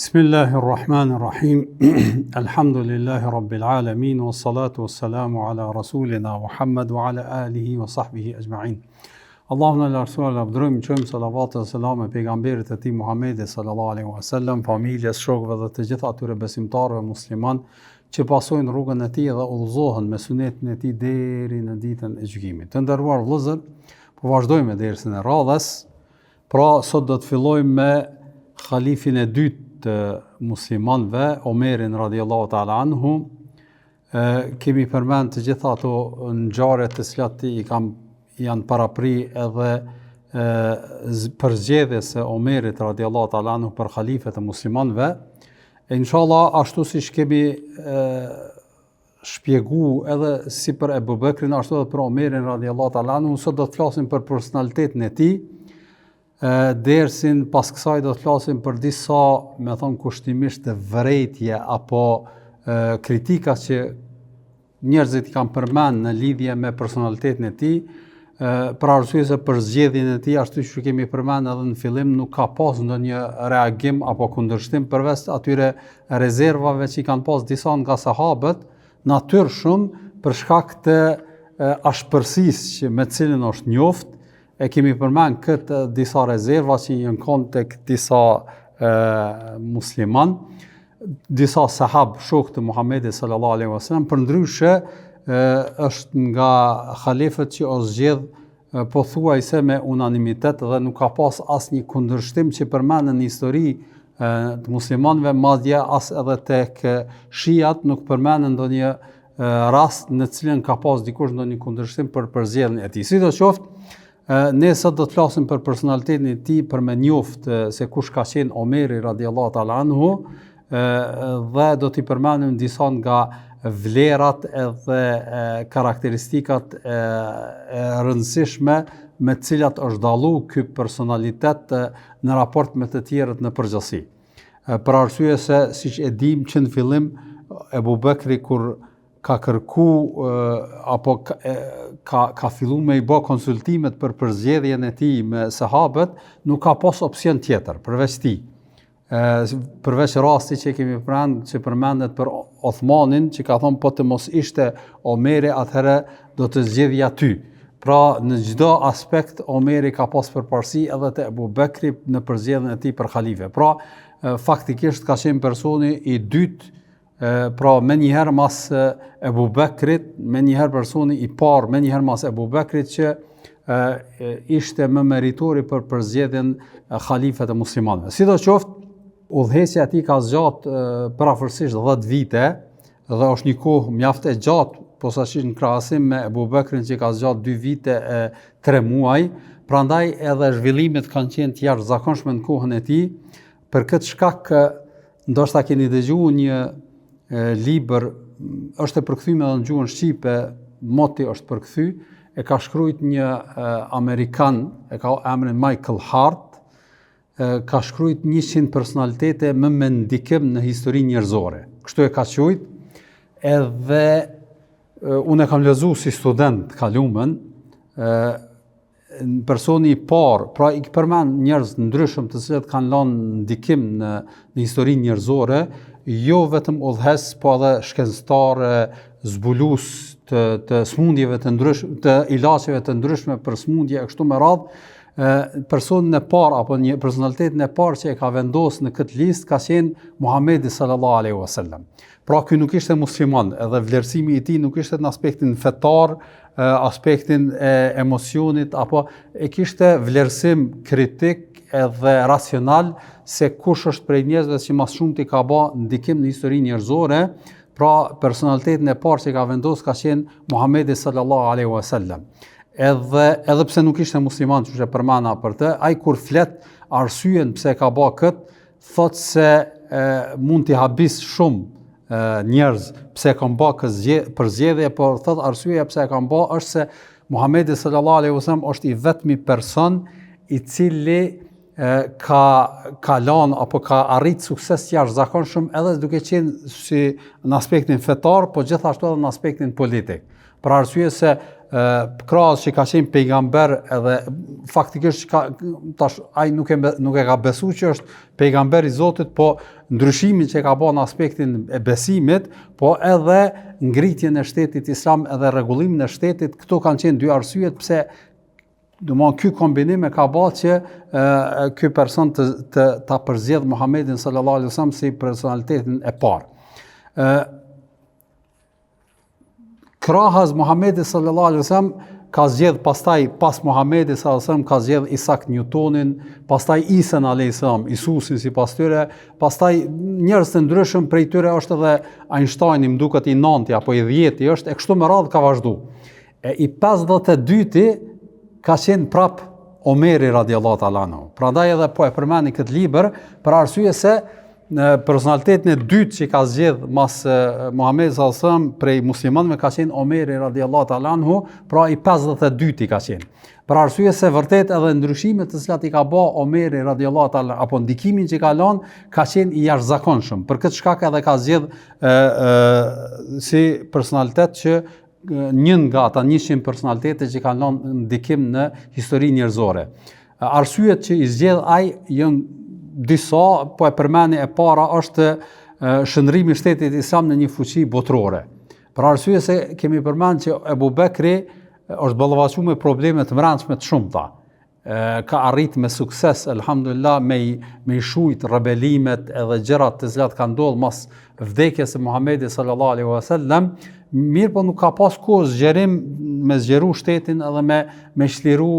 Bismillahirrahmanirrahim. Alhamdulillahi rabbil alamin wassalatu wassalamu ala rasulina Muhammad wa ala alihi wa sahbihi ajma'in. Allahumma la rasul abdurrahim çojm salavat dhe selam e pejgamberit e tij Muhammedit sallallahu alaihi wasallam, familjes, shokëve dhe të gjithë atyre besimtarëve musliman që pasojnë rrugën e tij dhe udhëzohen me sunetin e tij deri në ditën e gjykimit. Të nderuar vëllezër, po vazhdojmë me dersën e radhës. Pra sot do të fillojmë me khalifin e dytë të muslimanëve, Omerin radiallahu ta'ala anhu. Kemi përmend të gjitha ato ngjarje të cilat janë parapri edhe përzgjedhjes së Omerit radiallahu ta'ala anhu për khalifet e muslimanëve. Inshallah, ashtu siç kemi shpjegu edhe si për Ebu Bekrin, ashtu edhe për Omerin radiallahu ta'ala anhu, sot do të flasim për personalitetin e tij. Dersin pas kësaj do të flasim për disa, me thonë kushtimisht, vërejtje apo kritika që njerëzit i kanë përmend në lidhje me personalitetin e tij, për arsye se për zgjedhjen e tij, ashtu që kemi përmend edhe në fillim, nuk ka pas ndonjë reagim apo kundërshtim përveç atyre rezervave që i kanë pas disa nga sahabët, natyrshëm për shkak të ashpërsisë që me cilën është njoft. E kemi përmend këtë disa rezerva që janë kanë tek disa musliman, disa sahab shokë të Muhamedit sallallahu alaihi wasallam, përndryshe është nga khalifët që është zgjedh pothuajse me unanimitet dhe nuk ka pas asnjë kundërshtim që përmenden në histori të muslimanëve, madje as edhe tek shiat nuk përmenden ndonjë rast në cilën ka pas dikush ndonjë kundërshtim për përzgjedhjen e tij. Sidoqoftë, ne sot do të flasim për personalitetin e tij, për me njoft se kush ka qenë Omeri radiallahu ta'ala anhu, dhe do t'i përmendim disa nga vlerat edhe karakteristikat e rëndësishme me të cilat është dallu ky personalitet në raport me të tjerët në përgjithësi. Për arsye se, siç e dim që në fillim, Ebu Bekri kur ka kërku apo ka fillu me i bë konsultimet për përzgjedhjen e tij me sahabët, nuk ka pas opsion tjetër përveç tij. Përveç rasti që kemi që përmendet për Othmanin, që ka thonë po të mos ishte Omeri, atëherë do të zgjedhja ty. Pra në çdo aspekt Omeri ka pas përparësi edhe te Ebu Bekri në përzgjedhjen e tij për khalife. Pra faktikisht ka qenë personi i dytë, pra me njëherë mas Ebu Bekrit, me njëherë personi i parë, me njëherë mas Ebu Bekrit që ishte më meritori për përzgjedhjen khalifet e muslimanëve. Sidoqoftë, udhëheqja e tij ka zgjatë parafërsisht 10 vite dhe është një kohë mjaft e gjatë, posaçërisht në krahasim me Ebu Bekrin që ka zgjatë 2 vite e 3 muaj, prandaj edhe zhvillimet kanë qenë të jashtëzakonshme në kohën e tij. Për këtë shkak, ndoshta keni dëgjuar një libër, është e përkthyme edhe në gjuhën shqipe, moti është përkthy, e ka shkruajt një amerikan, e ka emrin Michael Hart, ka shkruajt 100 personalitete më me ndikim në historinë njerëzore. Kështu e ka quajt, edhe unë e kam lexuar si student kalumen, personi i parë, pra i përmend njerëz ndryshëm të cilët kanë lënë ndikim në historinë njerëzore, jo vetëm udhëhes, po edhe shkencëtar, zbulues të smundjeve të ndryshme, të ilaçeve të ndryshme për smundje e kështu me radhë. Personin e parë apo një personalitetin e parë që e ka vendosur në këtë listë ka qenë Muhamedi sallallahu alaihi wasallam. Pra ky nuk ishte musliman, edhe vlerësimi i tij nuk ishte në aspektin fetar, aspektin e emocionit, apo e kishte vlerësim kritik edhe racional se kush është prej njerëzve që mas shumti ka bë ndikim në historinë njerëzore. Pra personalitetin e parë që ka vendosur ka qenë Muhamedi sallallahu alaihi wasallam. Edhe pse nuk ishte musliman, që e përmana për të, ai kur flet arsyen pse ka bë kët, thotë se mund t'i habis shumë njerëz pse kanë bë këtë përzgjedhje, por thotë arsyeja pse e kanë bë është se Muhamedi sallallahu alaihi wasallam është i vetmi person i cili ka lanë apo ka arrit sukses jashtëzakonshëm edhe duke qenë si në aspektin fetar, po gjithashtu edhe në aspektin politik. Për arsye se krahas që ka qenë pejgamber edhe faktikisht tash ai nuk e ka besuar që është pejgamber i Zotit, po ndryshimin që ka bën në aspektin e besimit, po edhe ngritjen e shtetit islam edhe rregullimin e shtetit. Këto kanë qenë dy arsyet pse ky kombinim e ka bërë që ky person ta përzgjedh Muhamedit sallallahu alaihi wasallam si personalitetin e parë. Krahas Muhamedit sallallahu alaihi wasallam ka zgjedh pastaj pas Muhamedit sallallahu alaihi wasallam ka zgjedh Isaac Newtonin, pastaj Isa alayhis salam, Isusin sipas tyre, pastaj njerëz të ndryshëm prej tyre është edhe Einsteini, më duket i 9 apo i 10 është, e kështu me radhë ka vazhdu. I 52-ti ka qenë prap Omeri radiallahu ta'ala anhu. Prandaj edhe po e përmeni këtë libër për arsye se në personalitetin e dytë që ka zgjedh mas Muhamedit sallallahu alaihi wasallam prej muslimanëve ka qenë Omeri radiallahu ta'ala anhu, pra i 52-ti ka qenë. Për arsye se vërtet edhe ndryshimet të cilat i ka bë Omeri radiallahu ta'ala apo ndikimin që ka lënë ka qenë i jashtëzakonshëm. Për këtë shkak edhe ka zgjedh si personalitet që njën nga ata 100 personalitete që kanë lënë ndikim në historinë njerëzore. Arsyet që i zgjedh ai janë disa, po e përmeni e para është shndrimi i shtetit islam në një fuqi botërore. Për arsye se kemi përmend që Ebu Bekri është ballavaçuar me probleme të brendshme të shumta. Ka arrit me sukses, elhamdulillah, me i shujt rebelimet edhe gjërat të cilat kanë ndodhur mas vdekjes së Muhamedit sallallahu alaihi wasallam. Mirë, po nuk ka pas kohë zgjerim me zgjeru shtetin edhe me shliru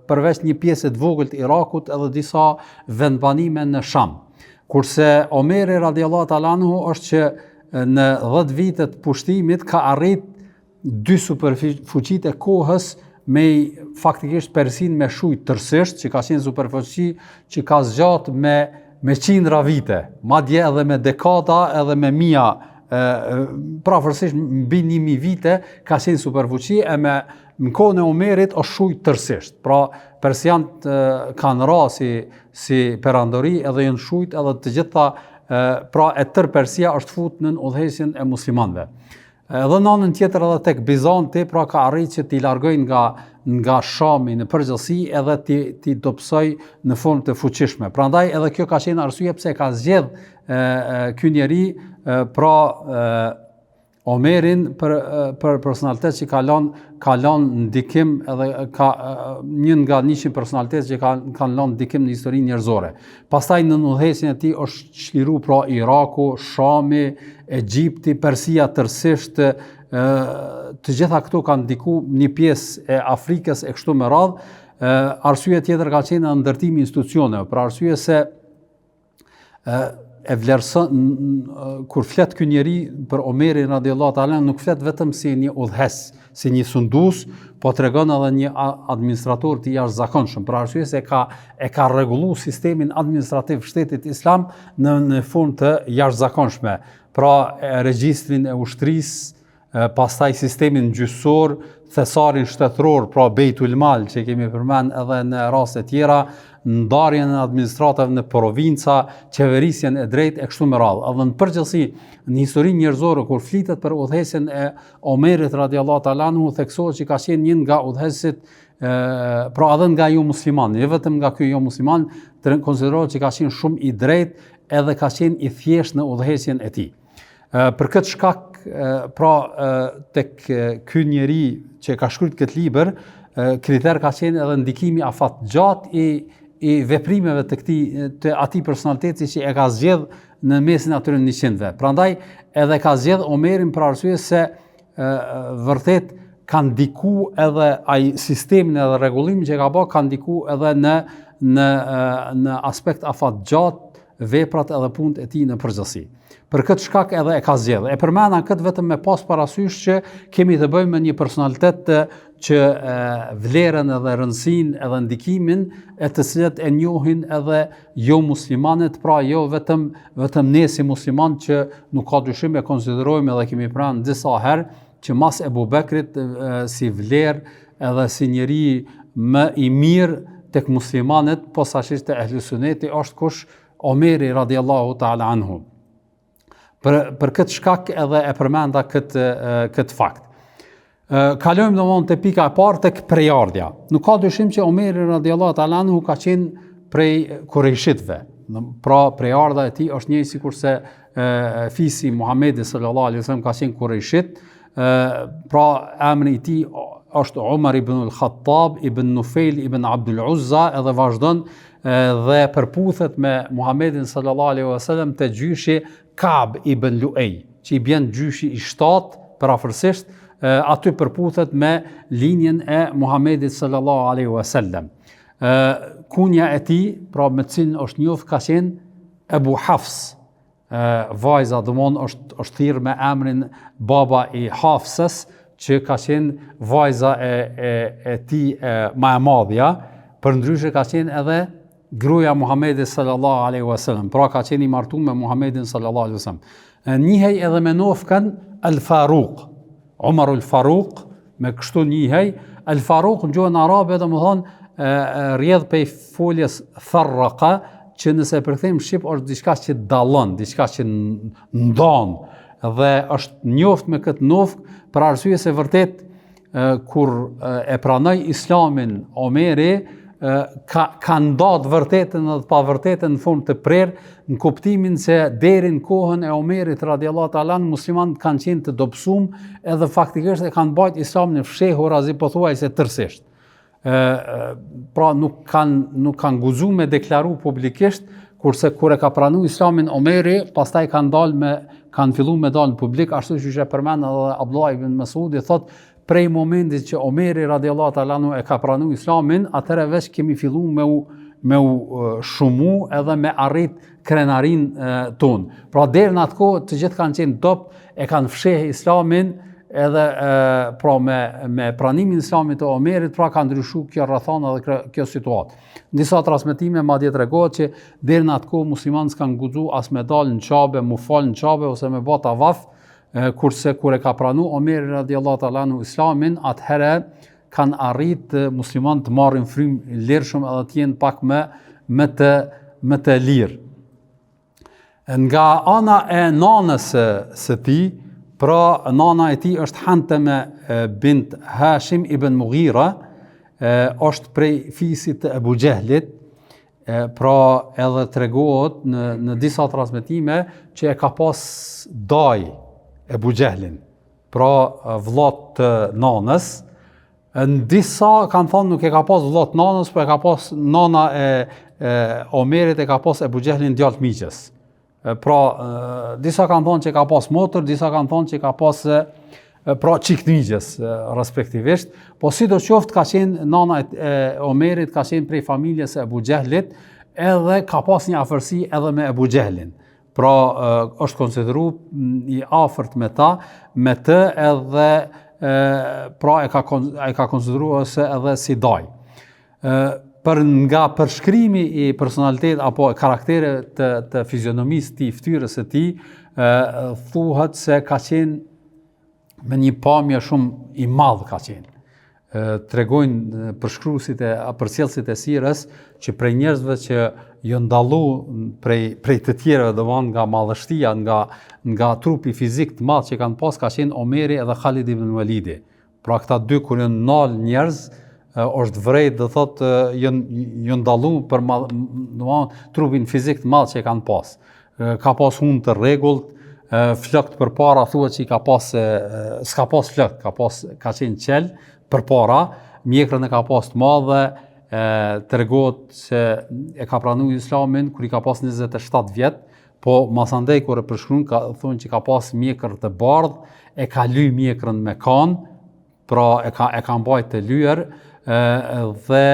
përveç një pjesë të vogël të Irakut edhe disa vendbanime në Sham. Kurse Omeri radiallahu ta'ala anhu është që në 10 vitet pushtimit ka arrit dy superfuqit e kohës me faktikisht Persin me shujt tërsisht, që ka qenë superfuqi që ka zgjat me qindra vite, madje edhe me dekada edhe me mia, prafërsisht mbi 1000 vite ka qenë superfuqi e në kohën e Omerit është shujt tërsisht. Pra persianët kanë ra si perandori edhe janë shujt edhe të gjitha, pra e tër Persia është fut në udhëheqjen e muslimanëve. Edhe në anën tjetër edhe tek Bizanti, pra ka arrit që t'i largojnë nga Shami në përgjithësi edhe t'i dobësoj në formë të fuqishme. Prandaj edhe kjo ka qenë arsye pse ka zgjedh ky njeri pra Omerin për personalitet që ka lënë ndikim edhe një nga 100 personalitet që kanë lënë ndikim në historinë njerëzore. Pastaj në udhëheqjen e tij është çliru pra Iraku, Shami, Egjipti, Persia tërësisht, të gjitha këto kanë ndiku një pjesë e Afrikës e kështu me radhë. Arsye tjetër ka qenë ndërtimi i institucioneve, për arsye se e vlerëson kur flet ky njeri për Omerin radiallahu ta'ala nuk flet vetëm si një udhëhes, si një sundus, po tregon edhe një administrator të jashtëzakonshëm, për arsye se e ka rregulluar sistemin administrativ shtetit islam në formë të jashtëzakonshme. Pra regjistrin e ushtrisë, pastaj sistemin gjyqësor, thesarin shtetëror, pra Beitul Mal që kemi përmend edhe në raste tjera, ndarjen e administratave në provinca, qeverisjen e drejtë e kështu me radhë. Edhe në përgjithësi në historinë njerëzore kur flitet për udhëheqjen e Omerit radiallahu ta'ala anhu, theksohet që ka qenë një nga udhëheqësit, pra edhe nga jo musliman, jo vetëm nga ky jo musliman, konsiderohet që ka qenë shumë i drejtë edhe ka qenë i thjeshtë në udhëheqjen e tij. Për këtë shkak, pra tek ky njeri që ka shkruar këtë libër, kriter ka qenë edhe ndikimi afat gjatë i veprimeve të atij personaliteti që e ka zgjedh në mesin atyre 100-ve. Prandaj edhe ka zgjedh Omerin për arsye se vërtet ka ndiku edhe ai sistemin edhe rregullimin që ka bërë, ka ndiku edhe në aspekt afat gjatë veprat edhe punët e tij në përgjithësi. Për këtë shkak edhe e ka zgjedh. E përmenda këtë vetëm me pas parasysh që kemi të bëjmë me një personalitet që vlerën edhe rëndësinë edhe ndikimin e të cilët e njohin edhe jo muslimanët, pra jo vetëm ne si musliman që nuk ka dyshim e konsiderojmë edhe kemi pranë disa herë që mas Ebu Bekrit si vlerë edhe si njeri më i mirë tek muslimanët, posaçërisht te Ehli Sunneti është kush? Omeri radiallahu ta'ala anhu. Për këtë shkak edhe e përmenda këtë fakt. Kalojmë domthonë te pika e parë tek prejardhja. Nuk ka dyshim që Omeri radiallahu ta'ala anhu ka qenë prej Kurejshitëve. Pra prejardha e tij është njëjë sikurse fisi Muhamedi sallallahu alaihi wasallam ka qenë Kurejshit. Pra emri i tij është Umar ibn al-Khattab ibn Nufail ibn Abdul Uzza, edhe vazhdon dhe përputhet me Muhamedin sallallahu alaihi wasallam te gjyshi Ka'b ibn Lu'ay, që i bën gjyshi i 7 parafërsisht, aty përputhet me linjen e Muhamedit sallallahu alaihi wasallam. Kunja e tij, pra me cilën është njoft, ka qenë Ebu Hafs. Vajza domon është thirrë me emrin baba i Hafsës, që ka qenë vajza e tij më e madhja, përndryshe ka qenë edhe gruaja Muhamedit sallallahu alaihi wasallam. Pra ka qenë i martuar me Muhamedin sallallahu alaihi wasallam. Njihej edhe me nofkën Al-Faruq, Umar al-Faruq, me kështu njihej. Al-Faruq në gjuhën arabe domethënë rrjedh prej foljes tharraqa, që nëse e përkthejmë shqip është diçka që dallon, diçka që ndon, dhe është njoft me këtë nofk për arsye se vërtet kur e pranoi Islamin Omeri, ka ndatë vërtetën dhe pa vërtetën në formë të prerë, në kuptimin se deri në kohën e Omerit radiallahu ta'ala muslimanët kanë qenë të dobësum, edhe faktikisht e kanë bajt Islamin në fshehur azi pothuajse tërësisht. Pra nuk kanë guxuar me deklaru publikisht, kurse kur e ka pranuar Islamin Omeri, pastaj kanë filluar me dalë në publik, ashtu siç e përmend edhe Abdullah ibn Mas'udi, thotë prej momentit që Omeri radiallahu ta'ala e ka pranuar Islamin, atëherë veç kemi filluar me u shumu edhe me arrit krenarin ton. Pra deri në atë kohë të gjithë kanë qenë dop, e kanë fshehë Islamin, edhe pra me pranimin e Islamit të Omerit, pra ka ndryshuar kjo rrethana dhe kjo situatë. Në disa transmetime madje tregohet që deri në atë kohë muslimanët s'kan guxuar as me dalë në Qabe, mu fal në Qabe ose me bë tavaf, kurse kur e ka pranuar Omeri radiallahu ta'ala anhu Islamin, atëherë kanë arrit muslimanët të marrin frymë lirshëm edhe të jenë pak më të lirë. Nga ana e nanës së tij, pra nana e tij është Hanteme bint Hashim ibn Mughira, është prej fisit të Ebu Gjehlit, pra edhe tregohet në disa transmetime që e ka pas daj Ebu Gjehlin, pra vllat të nanës. Në disa kanë thonë nuk e ka pas vllat nanës, por e ka pas nana e Omerit, e ka pas Ebu Gjehlin djalë miqës. Pra disa kanë thonë që ka pas motër, disa kanë thonë që ka pas pra çiknigjës respektivisht, po sidoqoftë ka qenë nana e Omerit, ka qenë prej familjes së Ebu Gjehlit, edhe ka pas një afërsi edhe me Ebu Gjehlin. Pra është konsideruar i afërt me të edhe pra e ka konsideruar se edhe si daj. Për nga përshkrimi i personalitetit apo karakterit të fizionomisë të fytyrës së tij, thuhet se ka qenë me një pamje shumë i madh ka qenë. Tregojnë përshkruesit e përcjellësit e sirës që prej njerëzve që jo ndallu prej të tjerëve, domthonë nga madhështia, nga trupi fizik të madh që kanë pas, ka qenë Omeri edhe Khalid ibn Walidi. Pra këta dy kur janë nal njerëz, është vërejt dhe thotë jo ndallu për trupin fizik të madh që kanë pas. Ka pas hunë të rregullt, flokët përpara thuhet që i ka pas s'ka pas flokët, ka qenë qel përpara, mjekrën e ka pas të madhe, tregohet se e ka pranuar Islamin kur i ka pas 27 vjet, po masandej kur e përshkruan thonë që ka pas mjekër të bardh, e ka lyj mjekrën me kan, pra e ka mbajt të lyer, dhe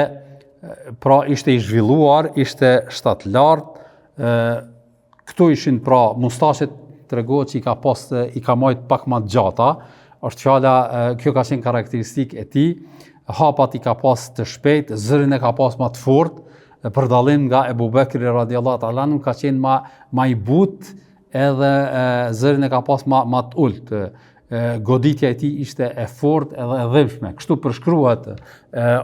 pra ishte i zhvilluar, ishte shtat lart. Këtu ishin pra mustaqet, tregohet që i ka majt pak më të gjata. Është fjala, kjo ka qenë karakteristikë e tij. Hapat i ka pas të shpejt, zërin e ka pas më të fortë, për dallim nga Ebu Bekri radiallahu ta'ala anhu ka qenë më i butë, edhe zërin e ka pas më të ulët. Goditja e tij ishte e fortë edhe e dhimbshme. Kështu përshkruhet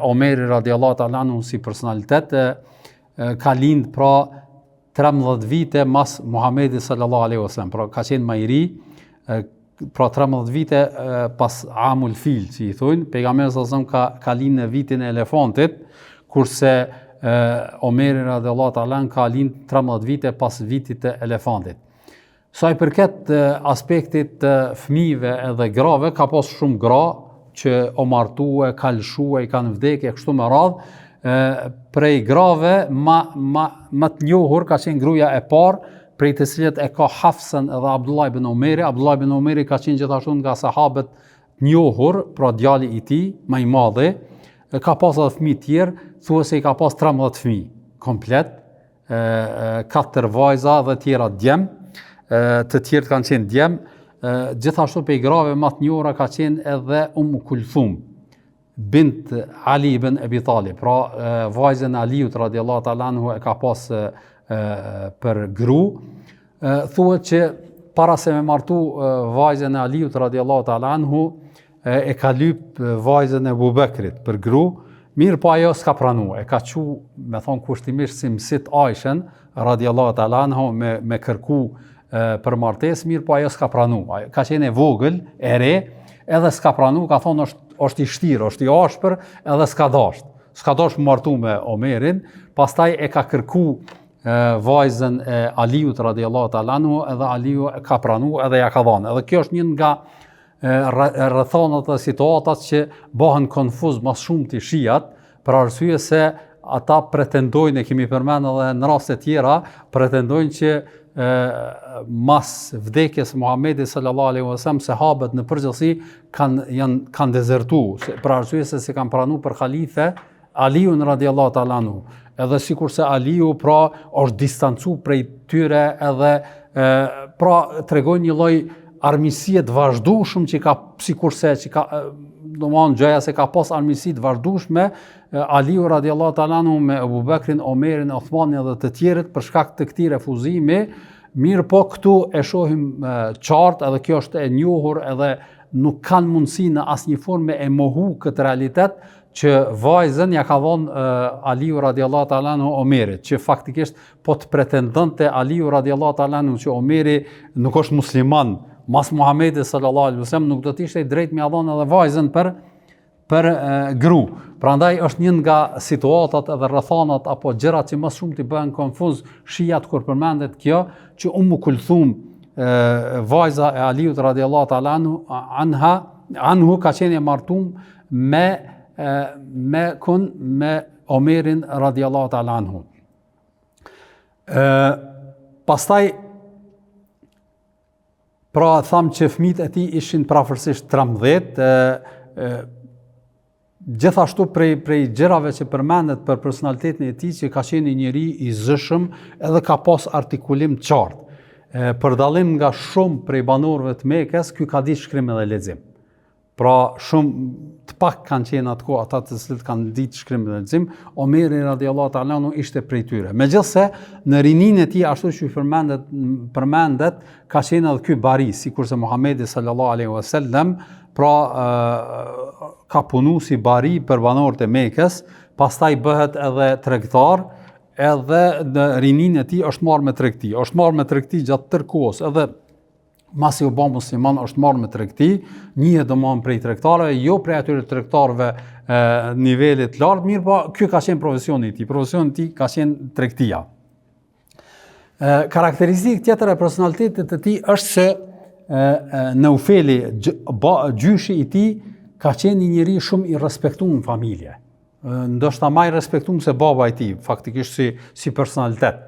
Omeri radiallahu ta'ala anhu si personalitet, ka lind pra 13 vite mas Muhamedit sallallahu alaihi wasallam, pra ka qenë më i ri, pra 13 vite pas amul fil, që i thujnë, pejgamberi sallallahu ka linë në vitin e elefantit, kurse Omeri radhiyallahu ta'ala ka linë 13 vite pas vitit të elefantit. Sa i përket aspektit të fëmijëve edhe grave, ka pas shumë gra që o martue, ka lëshue, i kanë vdekje, kështu me radhë. Prej grave, më të njohur ka qenë gruaja e parë, prej të cilët e ka Hafsën edhe Abdullah ibn Omeri. Abdullah ibn Omeri ka qenë gjithashtu nga sahabët njohur, pra djali i tij, më i madhi. Ka pas edhe fëmijë tjerë, thuhet se i ka pas 13 fëmijë komplet, 4 vajza dhe tjera djem, të tjerë kanë qenë djem. Gjithashtu prej grave më të njohura ka qenë edhe Kulthum bint Ali ibn Abi Talib, pra vajzën e Aliut radhiyallahu ta'ala anhu e ka pas për gru. Thuhet që para se me martu vajzën e Aliut radhiyallahu ta'ala anhu, e ka lyp vajzën e Abubekrit për gru, mirë po ajo s'ka pranu, e ka qu, me thonë kushtimisht si mësit Aishën radhiyallahu ta'ala anhu me kërku për martes, mirë po ajo s'ka pranu. Ka qenë e vogël, e re, edhe s'ka pranu, ka thonë është i shtirë, është i ashpër, edhe s'ka dasht më martu me Omerin, pastaj e ka kërku vajzën e Aliut radhiyallahu ta'ala anhu, edhe Aliu ka pranu edhe ja ka dhanë. Edhe kjo është një nga rrethonat dhe situatat që bëhen konfuz mas shumë të shijat, për arsye se ata pretendojnë, e kemi përmendur edhe në raste tjera, pretendojnë që mas vdekjes Muhamedit sallallahu alaihi wasallam sahabët në përgjithësi kanë dezertuar, për arsye se si kanë pranuar për halife Aliun radhiyallahu ta'ala anhu. Edhe sikurse Aliu pra është distancu prej tyre, edhe pra tregojnë një lloj armiqësie të vazhdueshme që ka, sikurse që ka, domthon gjëja se ka pas armiqësi të vazhdueshme Aliu radhiyallahu ta'ala anhu me Abubekrin, Omerin, Uthmanin dhe të tjerët për shkak të këtij refuzimi. Mirë po këtu e shohim qartë, edhe kjo është e njohur, edhe nuk kanë mundësi në asnjë formë e mohu këtë realitet, që vajzën ja ka dhënë Aliu radhiyallahu ta'ala anhu Omerit, që faktikisht po të pretendonte Aliu radhiyallahu ta'ala anhu që Omeri nuk është musliman, mas Muhamedit sallallahu alaihi wasallam, nuk do të ishte i drejtë me ia dhënë edhe vajzën për gru. Prandaj është një nga situatat edhe rrethonat apo gjërat që më shumë t'i bëhen konfuz shijat kur përmendet kjo, që Kulthum, vajza e Aliut radhiyallahu ta'ala anhu ka qenë e martuar me Omerin radhiyallahu ta'ala anhu. Pastaj pra thamë që fëmijët e tij ishin prafërsisht 13, gjithashtu prej gjërave që përmendet për personalitetin e tij, që ka qenë një njeri i zëshëm edhe ka pas artikulim të qartë. Për dallim nga shumë prej banorëve të Mekës, ky ka ditë shkrim edhe lexim. Pra shumë të pak kanë qenë atko ata të cilët kanë ditë shkrim dhe lexim. Omeri radhiyallahu ta'ala anhu ishte prej tyre. Megjithse në rininë e tij, ashtu që përmendet, ka qenë edhe ky bari, sikurse Muhamedi sallallahu alaihi wasallam, pra ka punu si bari për banorët e Mekës, pastaj bëhet edhe tregtar, edhe në rininë e tij është marrë me tregti. Është marrë me tregti gjatë tërë kohës, edhe masi u bë musliman është marrë me tregti, njihet domosdoshmë prej tregtarëve, jo prej atyre tregtarëve nivelit lartë, mirë po ky ka qenë profesioni i tij. Profesioni i tij ka qenë tregtia. Karakteristikë tjetër e personalitetit të tij është se Neufeli, gjyshi i tij, ka qenë një njeri shumë i respektuar në familje. Ndoshta më i respektuar se baba i tij, faktikisht si personalitet.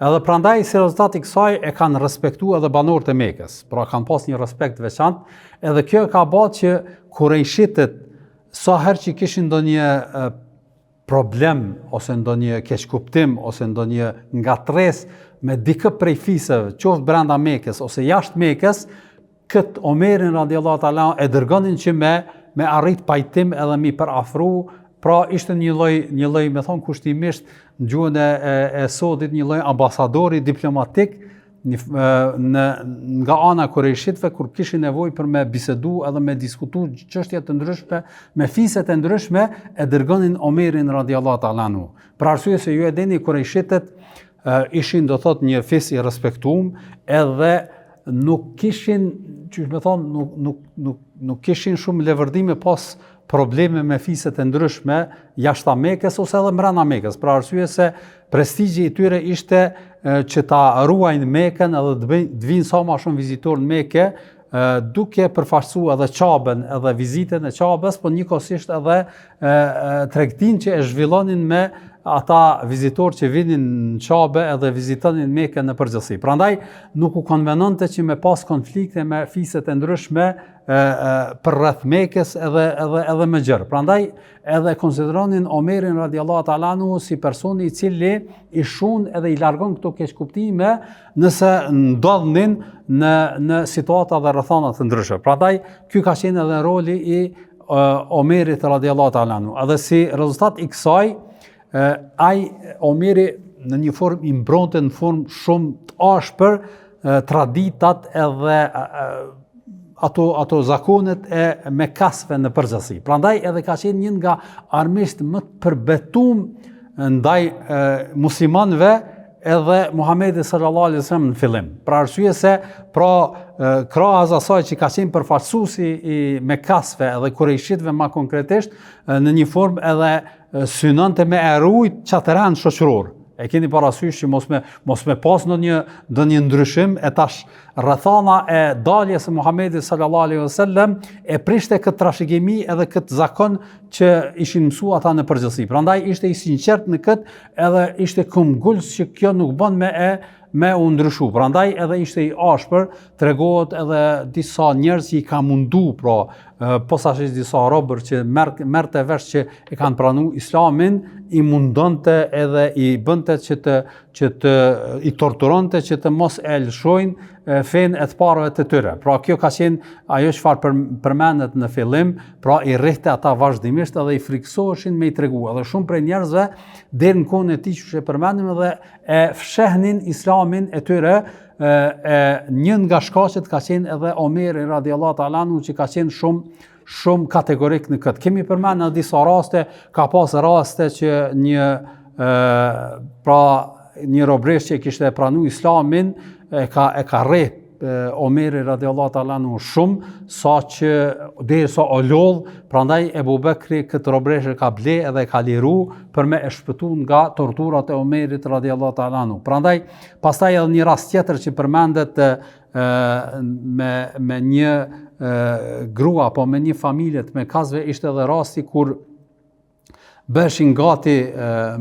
Edhe prandaj si rezultati i kësaj e kanë respektuar edhe banorët e Mekës, pra kanë pas një respekt veçantë, edhe kjo ka bërë që kurejshitët sa herë që kishin ndonjë problem ose ndonjë keqkuptim ose ndonjë ngatresë me dikë prej fisëve, qoftë brenda Mekës ose jashtë Mekës, këtë Omerin radhiyallahu ta'ala e dërgonin që me arrit pajtim edhe mi përafru. Pra ishte një lloj me thon kushtimisht në gjuhën e sodit një lloj ambasadori diplomatik nga ana kurejshitëve kur kishin nevojë për me bisedu edhe me diskutu çështje të ndryshme me fiset e ndryshme, e dërgonin Omerin radhiyallahu ta'ala anhu. Për arsye se ju e dini kurejshitët ishin do thot një fis i respektuar, edhe nuk kishin, që me thonë, nuk kishin shumë levërdime pas probleme me fiset e ndryshme jashta Mekës ose edhe mbrana Mekës, për arsye se prestigji i tyre ishte që ta ruajnë Mekën edhe të vinë sa më shumë vizitorë në Mekë, duke përfaqësu edhe Qabën edhe vizitën e Qabës, po njëkohësisht edhe tregtinë që e zhvillonin me ata vizitorë që vinin në Qabë edhe vizitonin Mekën në përgjithësi. Prandaj nuk u konvenonte që me pas konflikte me fiset e ndryshme për rreth Mekës edhe me gjërë. Prandaj edhe konsideronin Omerin radiallahu ta'ala anhu si personi i cili i shun edhe i largon këto keqkuptime nëse ndodhnin në situata dhe rrethana të ndryshme. Prandaj ky ka qenë edhe roli i Omerit radiallahu ta'ala anhu. Edhe si rezultat i kësaj, Omeri në një formë i mbronte në formë shumë të ashpër traditat edhe ato zakonet e Mekasve në përgjithësi. Prandaj edhe ka qenë një nga armiqtë më të përbetuar ndaj muslimanëve edhe Muhamedi sallallahu alaihi wasallam në fillim. Për arsye se krahas asaj që ka qenë përfaqësuesi i Mekasve edhe Kurejshitëve më konkretisht në një formë edhe synonte me erujt çatëran shoqëror. E keni parasysh që mos me pas ndonjë ndryshim, e tash rrethana e daljes së Muhamedit sallallahu alaihi wasallam e prishte këtë trashëgimi edhe këtë zakon që ishin mësuar ata në përgjithësi. Prandaj ishte i sinqert në këtë edhe ishte kumguls që kjo nuk bën me u ndryshu. Prandaj edhe ishte i ashpër, tregohet edhe disa njerëz që i ka mundu, posaçërisht disa robër që merrte vesh që e kanë pranuar Islamin, i mundonte edhe i bënte që të i torturonte që të mos e lëshojnë fenë e të parëve të tyre. Pra kjo ka qenë ajo çfarë përmendet në fillim, pra i rrihte ata vazhdimisht edhe i friksoheshin me i tregu. Edhe shumë prej njerëzve deri në kohën e tij që e përmendim edhe e fshehnin Islamin e tyre. Një nga shkaqet ka qenë edhe Omeri radiallahu ta'ala anhu që ka qenë shumë kategorik në këtë. Kemi përmendur në disa raste, ka pas raste që një robresh që kishte pranuar Islamin e ka rreth Omeri radiallahu ta'ala anhu shumë, saqë derisa o lodh, prandaj Ebu Bekri këtë robresh ka ble edhe ka liru për me e shpëtuar nga torturat e Omerit radiallahu ta'ala anhu. Prandaj pastaj edhe një rast tjetër që përmendet me një grua apo me një familje të Mekasve, ishte edhe rasti kur beshin gati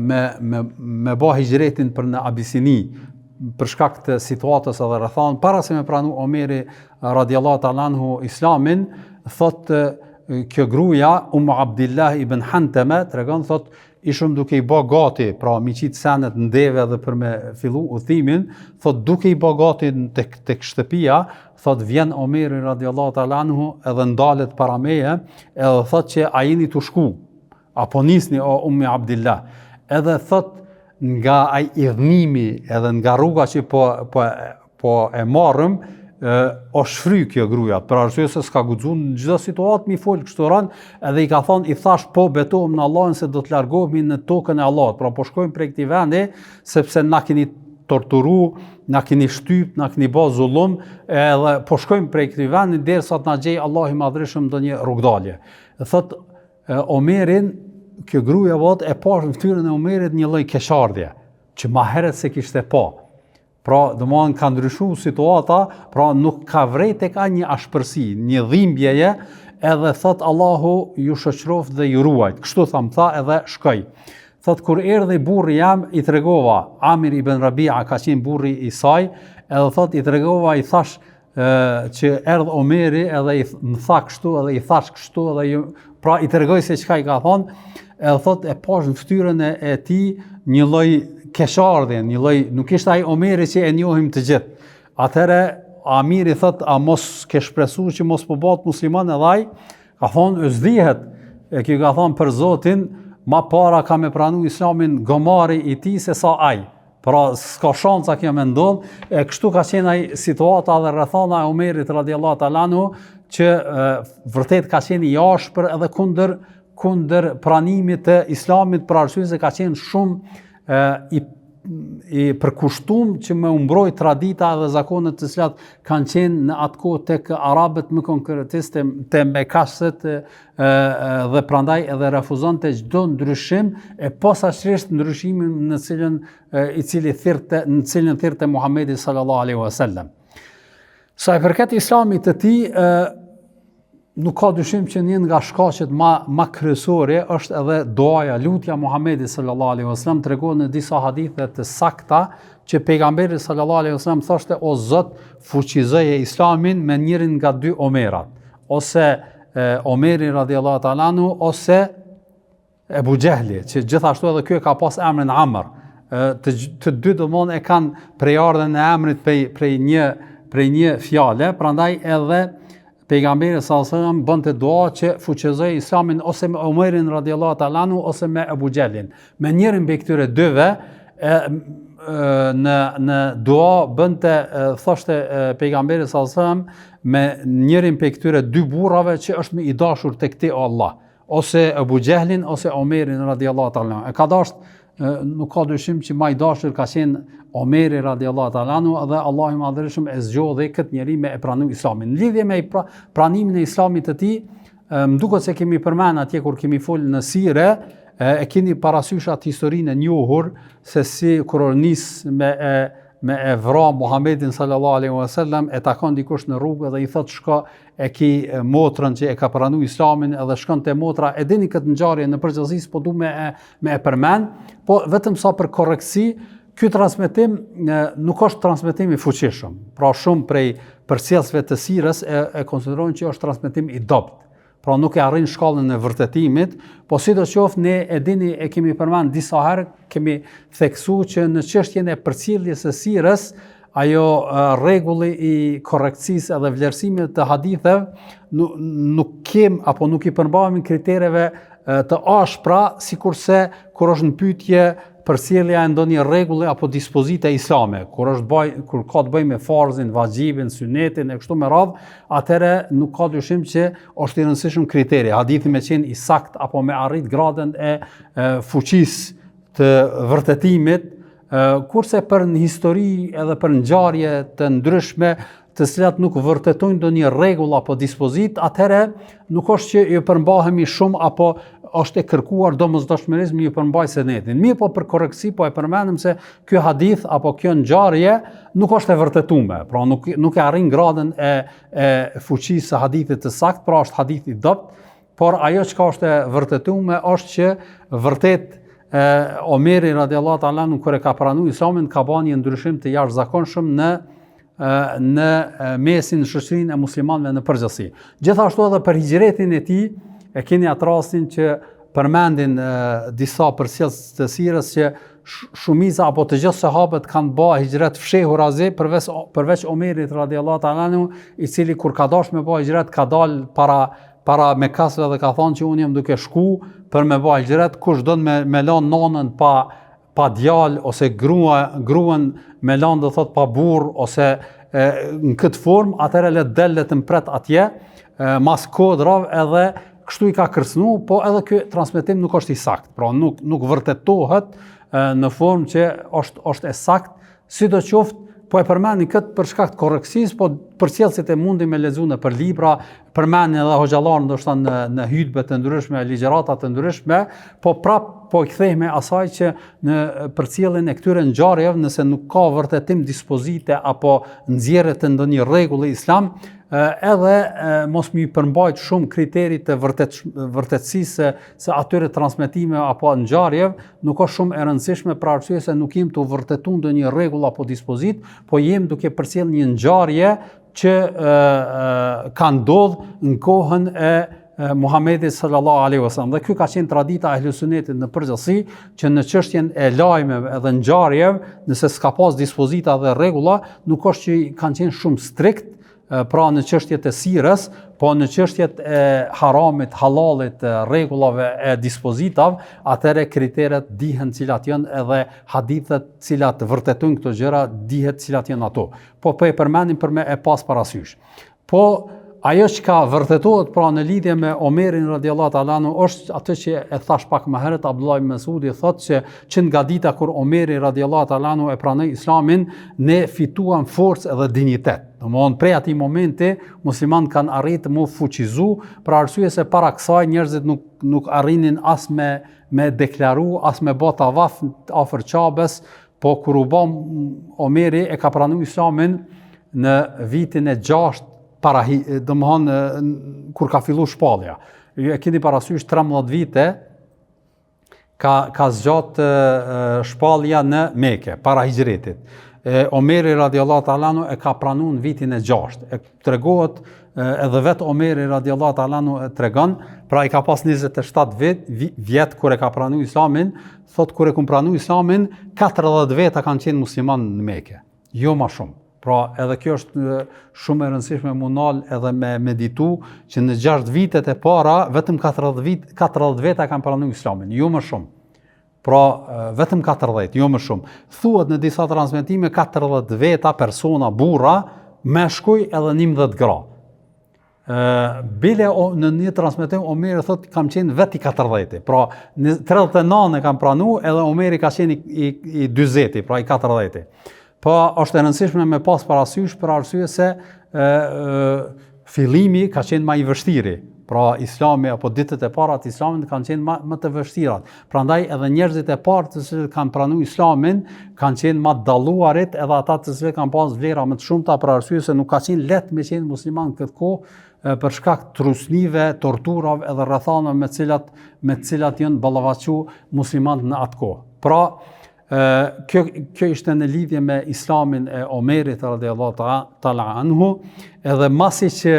me bë hijretin për në Abisini, për shkak të situatës edhe rrethan, para se me pranu Omeri radiallahu ta'ala anhu Islamin, thot kjo gruaja Abdillah ibn Hanteme tregon, thot ishëm duke i bë gati, pra miqit senet në deve dhe për me fillu udhimin, thot duke i bë gati tek shtëpia, thot vjen Omeri radiallahu ta'ala anhu edhe ndalet para meje, edhe thot që a jeni të shku, apo nisni o Abdillah, edhe thot nga ai idhnimi edhe nga rruga që po e marrëm, o shfry kjo gruaja, për arsye se s'ka guxuar në çdo situatë mi fol kështu ran, edhe i ka thonë, i thash po betohem në Allahin se do të largohemi në tokën e Allahut, pra po shkojmë prej këtij vendi sepse na keni torturu, na keni shtyp, na keni bë zullum, edhe po shkojmë prej këtij vendi derisa të na gjej Allahu i Madhreshëm ndonjë rrugdalje. Thot Omerin, kjo gruaja e pash në fytyrën e Omerit një lloj keqardhje, që më herët se kishte pa. Pra, domethënë ka ndryshuar situata, pra nuk ka vrej tek një ashpërsi, një dhimbjeje, edhe thot Allahu ju shoqëroft dhe ju ruajt. Kështu tha edhe shkoj. Thot kur erdhi burri jam, i tregova, Amir ibn Rabia ka qenë burri i saj, edhe thot i tregova, i thash që erdh Omeri edhe më tha kështu edhe i thash kështu edhe pra i tregoj se çka i ka thonë, edhe thot e pash në fytyrën e tij një lloj keqardhje, një lloj, nuk ishte ai Omeri që e njohim të gjithë. Atëherë Amiri thot, a mos ke shpresuar që mos po bëhet musliman edhe ai? Ka thonë s'dihet. E ky ka thonë për Zotin, ma para ka me pranu Islamin gomari i tij se sa ai. Pra s'ka shanca kjo me ndodh, e kështu ka qenë ai situata dhe rrethana e Omerit radiallahu ta'ala anhu, që vërtet ka qenë i ashpër edhe kundër pranimit të Islamit, për arsye se ka qenë shumë i përkushtuar që me umbroj tradita dhe zakonet të cilat kanë qenë në atë kohë tek arabët më konkretisht te mekasët dhe prandaj edhe refuzonte çdo ndryshim e posaçërisht ndryshimin në cilin thirrte Muhamedi sallallahu alaihi wasallam. Sa i përket islamit të tij, nuk ka dyshim që një nga shkaqet ma kryesore është edhe duaja, lutja Muhamedit sallallahu alaihi wasallam. Tregon në disa hadithe të sakta që pejgamberi sallallahu alaihi wasallam thoshte: o Zot, fuqizoje islamin me njërin nga dy Omerat, ose Omeri radhiyallahu ta'ala anhu ose Ebu Gjehli, që gjithashtu edhe ky ka pas emrin Amr. Të dy domon e kanë prejardhën e emrit prej një fjale, prandaj edhe pejgamberi sallallahu alaihi wasallam bënte dua që fuqizoi islamin ose me Omerin radhiyallahu ta'ala anhu ose me Ebu Gjelin. Me njërin prej këtyre dyve në dua bënte thoshte pejgamberi sallallahu alaihi wasallam me njërin prej këtyre dy burrave që është më i dashur tek ti o Allah, ose Ebu Gjelin ose Omerin radhiyallahu ta'ala anhu. E ka dashur, nuk ka dyshim që më i dashur ka qenë Omeri radhiyallahu ta'ala anhu, dhe Allahu i Madhërisht e zgjodhi këtë njeri me e pranu islamin. Në lidhje me pranimin e islamit të tij, më duket se kemi përmend atje kur kemi folur në sire, e keni parasysh atë historinë e njohur se si kur nis me e vra Muhamedit sallallahu alaihi wasallam, e takon dikush në rrugë dhe i thot shko e ki motrën që e ka pranu islamin, edhe shkon te motra. E dini këtë ngjarje në përgjithësi, po du me e përmend, po vetëm sa për korreksi. Ky transmetim nuk është transmetim i fuqishëm. Pra shumë prej përcjellësve të sirës e konsiderojnë që është transmetim i dobët. Pra nuk e arrin shkallën e vërtetimit, po sidoqoftë ne e dini, e kemi përmend disa herë, kemi theksuar që në çështjen e përcjelljes së sirës, ajo rregulli i korrekcisë edhe vlerësimit të haditheve nuk i përmbahemi kritereve të ashpra, sikurse kur është në pyetje përcjellja e ndonjë rregulli apo dispozite islame, kur ka të bëjë me farzin, vajibin, sunetin e kështu me radhë, atëherë nuk ka dyshim që është i rëndësishëm kriteri, hadithi me qenë i sakt apo me arrit gradën e fuqisë të vërtetimit, kurse për në histori edhe për ngjarje të ndryshme të cilat nuk vërtetojnë ndonjë rregull apo dispozit, atëherë nuk është që ju përmbahemi shumë apo është e kërkuar domosdoshmërisht ju përmbaj senetin. Mirë, po për korreksi po e përmendëm se ky hadith apo kjo ngjarje nuk është e vërtetuar, pra nuk e arrin gradën e fuqisë së hadithit të saktë, pra është hadith i dobët, por ajo çka është e vërtetuar është që vërtet Omeri radhiyallahu ta'ala anhu kur e ka pranuar islamin ka bën një ndryshim të jashtëzakonshëm në mesin e shoqërinë e muslimanëve në përgjithësi. Gjithashtu edhe për hijretin e tij, e keni atë rastin që përmendin disa përcjellës të sirës që shumica apo të gjithë sahabët kanë bërë hijret fshehur azi, përveç Omerit radhiyallahu ta'ala anhu, i cili kur ka dashur me bërë hijret ka dalë para Mekasve dhe ka thonë që unë jam duke shku për me bërë hijret, kush don me lënë nonën pa djalë ose gruan me lënë do thot pa burr ose në këtë formë, atëherë le të del, le të mpret atje, mas kodrav edhe kështu i ka kërcënu, po edhe ky transmetim nuk është i saktë, pra nuk vërtetohet në formë që është e saktë, sidoqoftë po e përmendni këtë për shkak të korreksisë, po përcjellësit e mundi me lexuar nëpër libra, përmendni edhe hoxhallar ndoshta në hutbe të ndryshme, ligjërata të ndryshme, po prap po i kthehemi asaj që në përcjelljen e këtyre ngjarjeve, nëse nuk ka vërtetim dispozite apo nxjerrje të ndonjë rregulli islam, edhe mos më përmbajt shumë kriterit të vërtetësisë së atyre transmetimeve apo ngjarjeve, nuk është shumë e rëndësishme për arsye se nuk jemi të vërtetuar ndonjë rregull apo dispozit, po jemi duke përcjell një ngjarje që ka ndodhur në kohën e Muhamedit sallallahu alaihi wasallam. Dhe ky ka qenë tradita e Ahlus Sunnetit në përgjithësi, që në çështjen e lajmeve dhe ngjarjeve, nëse s'ka pas dispozita dhe rregulla, nuk është që kanë qenë shumë strikt, pra në çështjet e sirës, po në çështjet e haramit, halalit, rregullave e dispozitave, atëre kriteret dihen cilat janë, edhe hadithet cilat vërtetojnë këto gjëra dihet cilat janë ato. Po e përmendim për me e pas parasysh. Po ajo që ka vërtetohet pra në lidhje me Omerin radiallahu ta'ala anhu është atë që e thash pak më herët, Abdullah ibn Mesudi thotë që nga dita kur Omeri radiallahu ta'ala anhu e pranoi Islamin, ne fituam forcë edhe dinjitet. Domthonë prej atij momenti muslimanët kanë arritur mu fuqizu, për arsye se para kësaj njerëzit nuk arrinin as me deklaru, as me bë tavaf afër Qabes, po kur u bë Omeri e ka pranuar Islamin në vitin e 6 domthonë kur ka filluar shpallja. Ju e keni parasysh 13 vite ka zgjat shpallja në Mekë para hijretit. Omeri radiallahu ta'ala anhu e ka pranuar në vitin e 6. E tregohet edhe vet Omeri radiallahu ta'ala anhu e tregon, pra i ka pas 27 vjet kur e ka pranuar Islamin, thot kur e kam pranuar Islamin, 40 veta kanë qenë musliman në Mekë, jo më shumë. Pra edhe kjo është shumë e rëndësishme munal edhe me meditu që në 6 vitet e para vetëm 40 veta kanë pranuar Islamin, jo më shumë. Pra vetëm 40, jo më shumë. Thuhet në disa transmetime 40 veta persona burra, meshkuj edhe 11 gra. Bile në një transmetim Omeri thotë kam qenë vetë i 40. Pra në 39 e kam pranuar edhe Omeri ka qenë i 40, pra i 40. Po është e rëndësishme me pas parasysh për arsye se fillimi ka qenë më i vështirë. Pra Islami apo ditët e para të Islamit kanë qenë më të vështira. Prandaj edhe njerëzit e parë të cilët kanë pranuar Islamin kanë qenë më të dalluarit, edhe ata të cilët kanë pas vlera më të shumta për arsye se nuk ka qenë lehtë me qenë musliman këtë kohë për shkak të trusnive, torturave edhe rrethanave me të cilat janë ballavaçu muslimanët në atë kohë. Pra kjo ishte në lidhje me Islamin e Omerit radiallahu ta'ala anhu, edhe masi që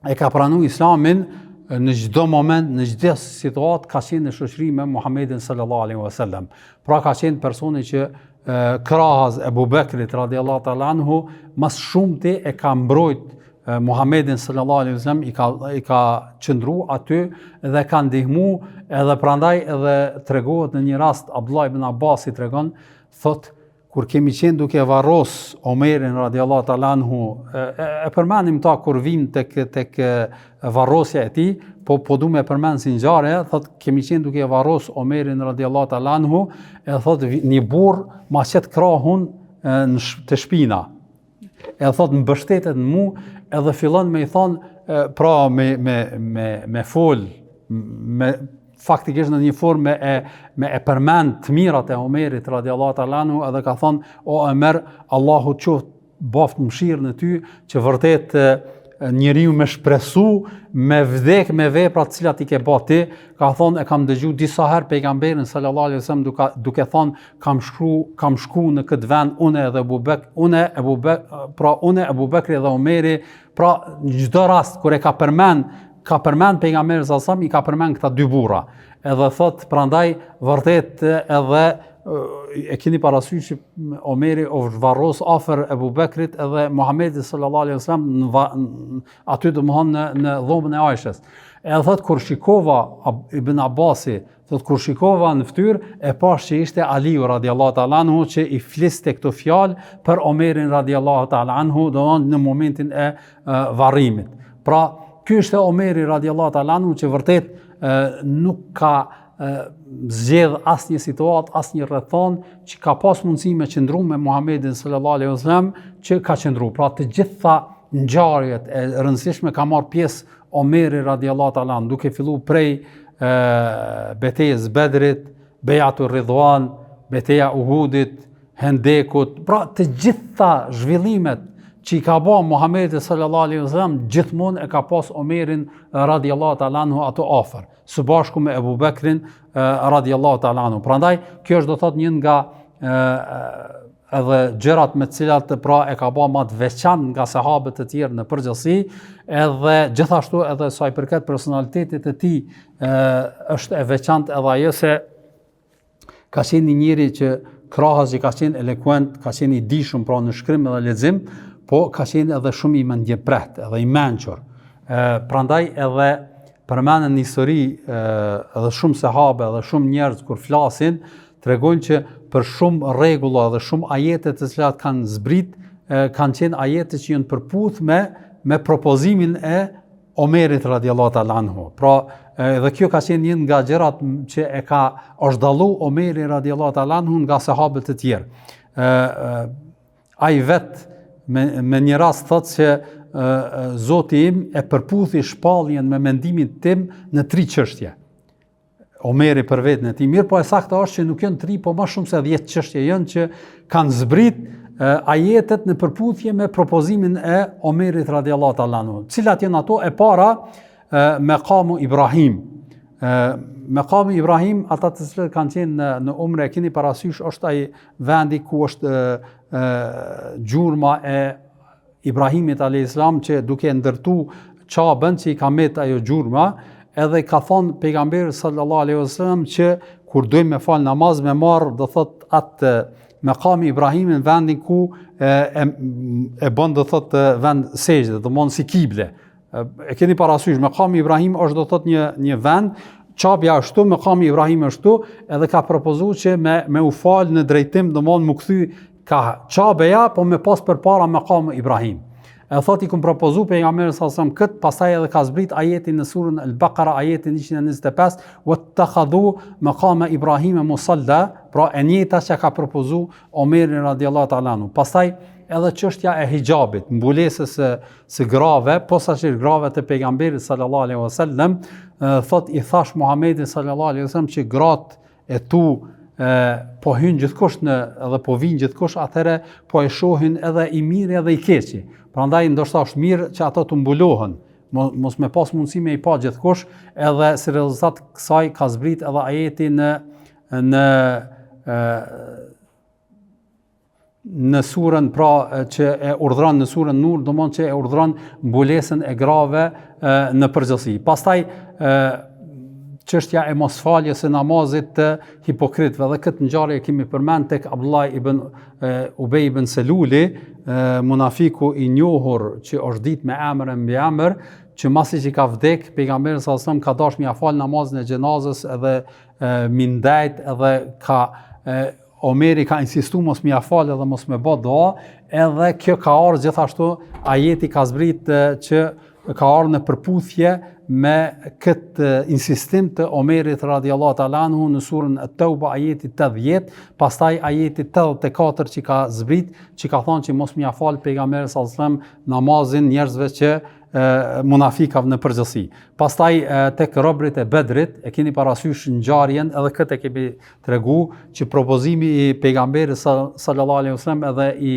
e ka pranuar Islamin në çdo moment, në çdo situatë ka qenë në shoqëri me Muhamedit sallallahu alaihi wasallam. Pra ka qenë personi që krahas Ebu Bekrit radiallahu ta'ala anhu mas shumti e ka mbrojt Muhamedit sallallahu alaihi wasallam, i ka qëndru aty dhe ka ndihmu, edhe prandaj edhe tregohet në një rast Abdullah ibn Abbas i tregon, thot kur kemi qenë duke varros Omerin radiallahu ta'ala anhu, e përmendim ta kur vim tek varrosja e tij, po du me përmend si ngjarje, thot kemi qenë duke varros Omerin radiallahu ta'ala anhu, e thot një burr ma qet krahun të shpina. E thot mbështetet në mu edhe fillon me i thonë pra me fol, faktikisht në një formë me e përmend të mirat e Omerit radiallahu ta'ala anhu, edhe ka thonë o Omer, Allahu qoftë baft mëshirë në ty që vërtet njeriu me shpresu, me vdek me veprat të cilat i ke bërë ti. Ka thonë e kam dëgju disa herë pejgamberin sallallahu alaihi wasallam duke thonë kam shku në këtë vend unë Ebu Bekri dhe Omeri. Pra në çdo rast kur e ka përmend pejgamberi sallallahu alaihi wasallam, i ka përmend këta dy burra. Edhe thot prandaj vërtet edhe e keni parasysh që Omeri është varros afër Ebu Bekrit edhe Muhamedi sallallahu alaihi wasallam aty domthon në dhomën e Aishës. Edhe thot kur shikova Ibn Abbasi, thot kur shikova në fytyrë e pash që ishte Aliu radiallahu ta'ala anhu që i fliste këto fjalë për Omerin radiallahu ta'ala anhu, domthon në momentin e varrimit. Pra ky ishte Omeri radiallahu ta'ala anhu që vërtet nuk ka zgjedh asnjë situatë, asnjë rrethon që ka pas mundësi me qëndru me Muhamedit sallallahu alaihi wasallam që ka qëndru. Pra të gjitha ngjarjet e rëndësishme ka marrë pjesë Omeri radiallahu ta'ala anhu, duke filluar prej betejës Bedrit, Bejatur Ridwan, beteja Uhudit, Hendekut. Pra të gjitha zhvillimet që i ka ba Muhamedi sallallahu alaihi wasallam gjithmonë e ka pas Omerin radiallahu ta'ala anhu ato afër, së bashku me Ebu Bekrin radiallahu ta'ala anhu. Prandaj kjo është do thot një nga edhe gjërat me të cilat pra e ka ba më të veçantë nga sahabët e tjerë në përgjithësi, edhe gjithashtu edhe sa i përket personalitetit të tij është e veçantë edhe ajo se ka qenë një njeri që krahas i ka qenë eloquent, ka qenë i dijshëm pra në shkrim edhe lexim, po ka qenë edhe shumë i mendjeprehtë, edhe i mençur. Prandaj edhe përmenden në histori edhe shumë sahabe edhe shumë njerëz kur flasin, tregojnë që për shumë rregulla dhe shumë ajete të cilat kanë zbrit, kanë qenë ajete që janë përputhme me propozimin e Omerit radiallahu ta'ala anhu. Pra, dhe kjo ka qenë një nga gjërat që është dallu Omeri radiallahu ta'ala anhu nga sahabët e tjerë. Ai vetë me një rast thotë që Zoti im e përputhi shpalljen me mendimin tim në 3 çështje. Omeri për vetën e tij, mirë po e saktë është që nuk janë 3, po më shumë se 10 çështje janë që kanë zbrit ajetet në përputhje me propozimin e Omerit radiallahu ta'ala anhu. Cilat janë ato? E para, Meqamu Ibrahim. Meqamu Ibrahim, ata të cilët kanë qenë në umre, keni parasysh, është ai vendi ku është gjurma e Ibrahimit a.s. që duke ndërtu qabën që i ka met ajo gjurma, edhe ka thonë pejgamberi sallallahu alaihi wasallam që kur dojmë me fal namaz me marr do thot atë Meqami Ibrahimin vendin ku e bën do thot vend sejdë, do mund si kible. E keni parasysh, Meqami Ibrahim është do thot një vend, qabja ashtu, Meqami Ibrahim ashtu, edhe ka propozuar që me u fal në drejtim, do mund më kthy ka qabeja, po me pas përpara Meqami Ibrahim. E thot i kum propozu pejgamberi sallallahu alajhi wasallam kët, pastaj edhe ka zbrit ajetin në surën Al-Baqara, ajetin 125, "Wattakhadhu maqama Ibrahima musalla", pra e njëjta që ka propozu Omeri radhiyallahu ta'ala anhu. Pastaj edhe çështja e hijabit, mbulesës së grave, posaçërisht grave të pejgamberit sallallahu alajhi wasallam, thot i thash Muhamedit sallallahu alajhi wasallam që gratë e tu po hyn gjithkush edhe po vijnë gjithkush, atëherë po e shohin edhe i mirë edhe i keqi. Prandaj ndoshta është mirë që ato të mbulohen, mos me pas mundësi me i pa gjithkush, edhe si rezultat kësaj ka zbrit edhe ajeti në surën pra që e urdhron në surën Nur, domthonjë që e urdhron mbulesën e grave në përgjithësi. Pastaj çështja e mosfaljes së namazit të hipokritëve, dhe këtë ngjarje kemi përmend tek Abdullah ibn Ubej ibn Seluli, munafiku i njohur që është ditë me emër e mbi emër, që masi që ka vdek, pejgamberi sallallahu alajhi wasallam ka dashur m'ia fal namazin e xhenazës edhe mi ndajt, edhe Omeri ka insistuar mos m'ia fal edhe mos me bë dua, edhe kjo ka ardhur gjithashtu, ajeti ka zbrit që ka ardhur në përputhje me këtë insistim të Omerit radiallahu ta'ala anhu në surën At-Tauba ajeti 80, pastaj ajeti 84 që ka zbrit, që ka thonë që mos m'ia fal pejgamberi sallallahu alajhi wasallam namazin njerëzve që munafikave në përgjithësi. Pastaj tek robërit e Bedrit, e keni parasysh ngjarjen, edhe këtë e kemi tregu, që propozimi i pejgamberit sallallahu alajhi wasallam edhe i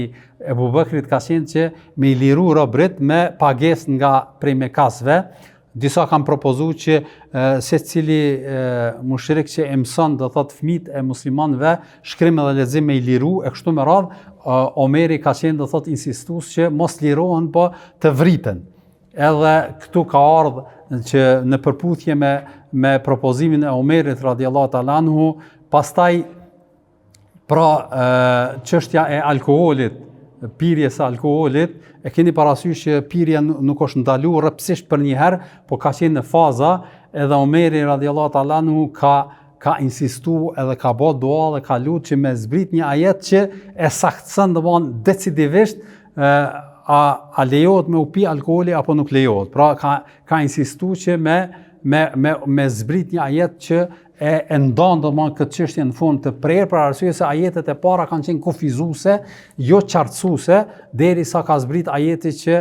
Ebu Bekrit ka qenë që me i liru robërit me pagesë nga prej Mekasve. Disa kanë propozuar që secili mushrik që e mëson do thot fëmijët e muslimanëve shkrim edhe lexim me i liru, e kështu me radhë, Omeri ka qenë do thot insistues që mos lirohen, po të vriten. Edhe këtu ka ardhur që në përputhje me propozimin e Omerit radiallahu ta'ala anhu. Pastaj pra çështja e alkoolit, pirjes së alkoolit, e keni parasysh që pirja nuk është ndaluar rrepsisht për një herë, po ka qenë në faza, edhe Omeri radiallahu ta'ala anhu ka insistu edhe ka bë dua dhe ka lutë që me zbrit një ajet që e saktëson domthonë decisivisht a lejohet me u pi alkooli apo nuk lejohet. Pra ka insistu që me zbrit një ajet që e ndan domthonë këtë çështje në fund të prerë, për arsye se ajetet e para kanë qenë kufizuese, jo qartësuese, derisa ka zbrit ajeti që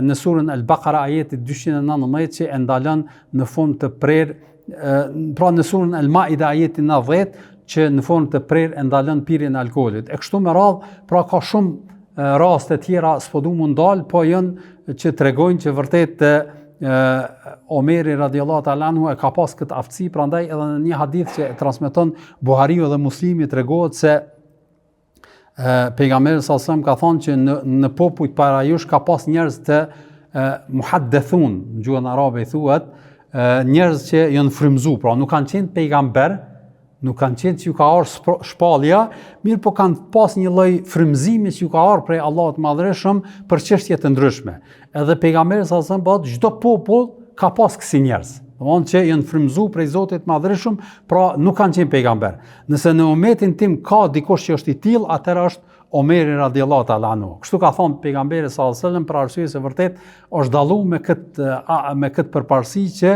në surën Al-Baqara ajeti 219 që e ndalon në fund të prerë, pra në surën Al-Maida ajeti 90 që në fund të prerë e ndalon pirjen e alkoolit. E kështu me radhë, pra ka shumë raste tjera s'po du mund dal, po janë që tregojnë që vërtet Omeri radiallahu ta'ala anhu e ka pas këtë aftësi, prandaj edhe në një hadith që e transmeton Buhariu dhe Muslimi tregohet se pejgamberi sallallahu alajhi wasallam ka thonë që në popujt para jush ka pas njerëz të muhaddethun, në gjuhën arabe i thuhet, njerëz që janë frymzu, pra nuk kanë qenë pejgamber, nuk kanë qenë që ju ka ardhur shpallja, mirë po kanë pas një lloj frymëzimi që ju ka ardhur prej Allahut të Madhërisëm për çështje të ndryshme. Edhe pejgamberi sallallahu alajhi wasallam, çdo popull ka pas kësi njerëz, domthonë që janë frymëzu prej Zotit të Madhërisëm, pra nuk kanë qenë pejgamber. Nëse në umetin tim ka dikush që është i tillë, atëherë është Omeri radiallahu ta'ala anhu. Kështu ka thonë pejgamberi sallallahu alaihi wasallam, për arsye se vërtet është dalluar me këtë përparësi që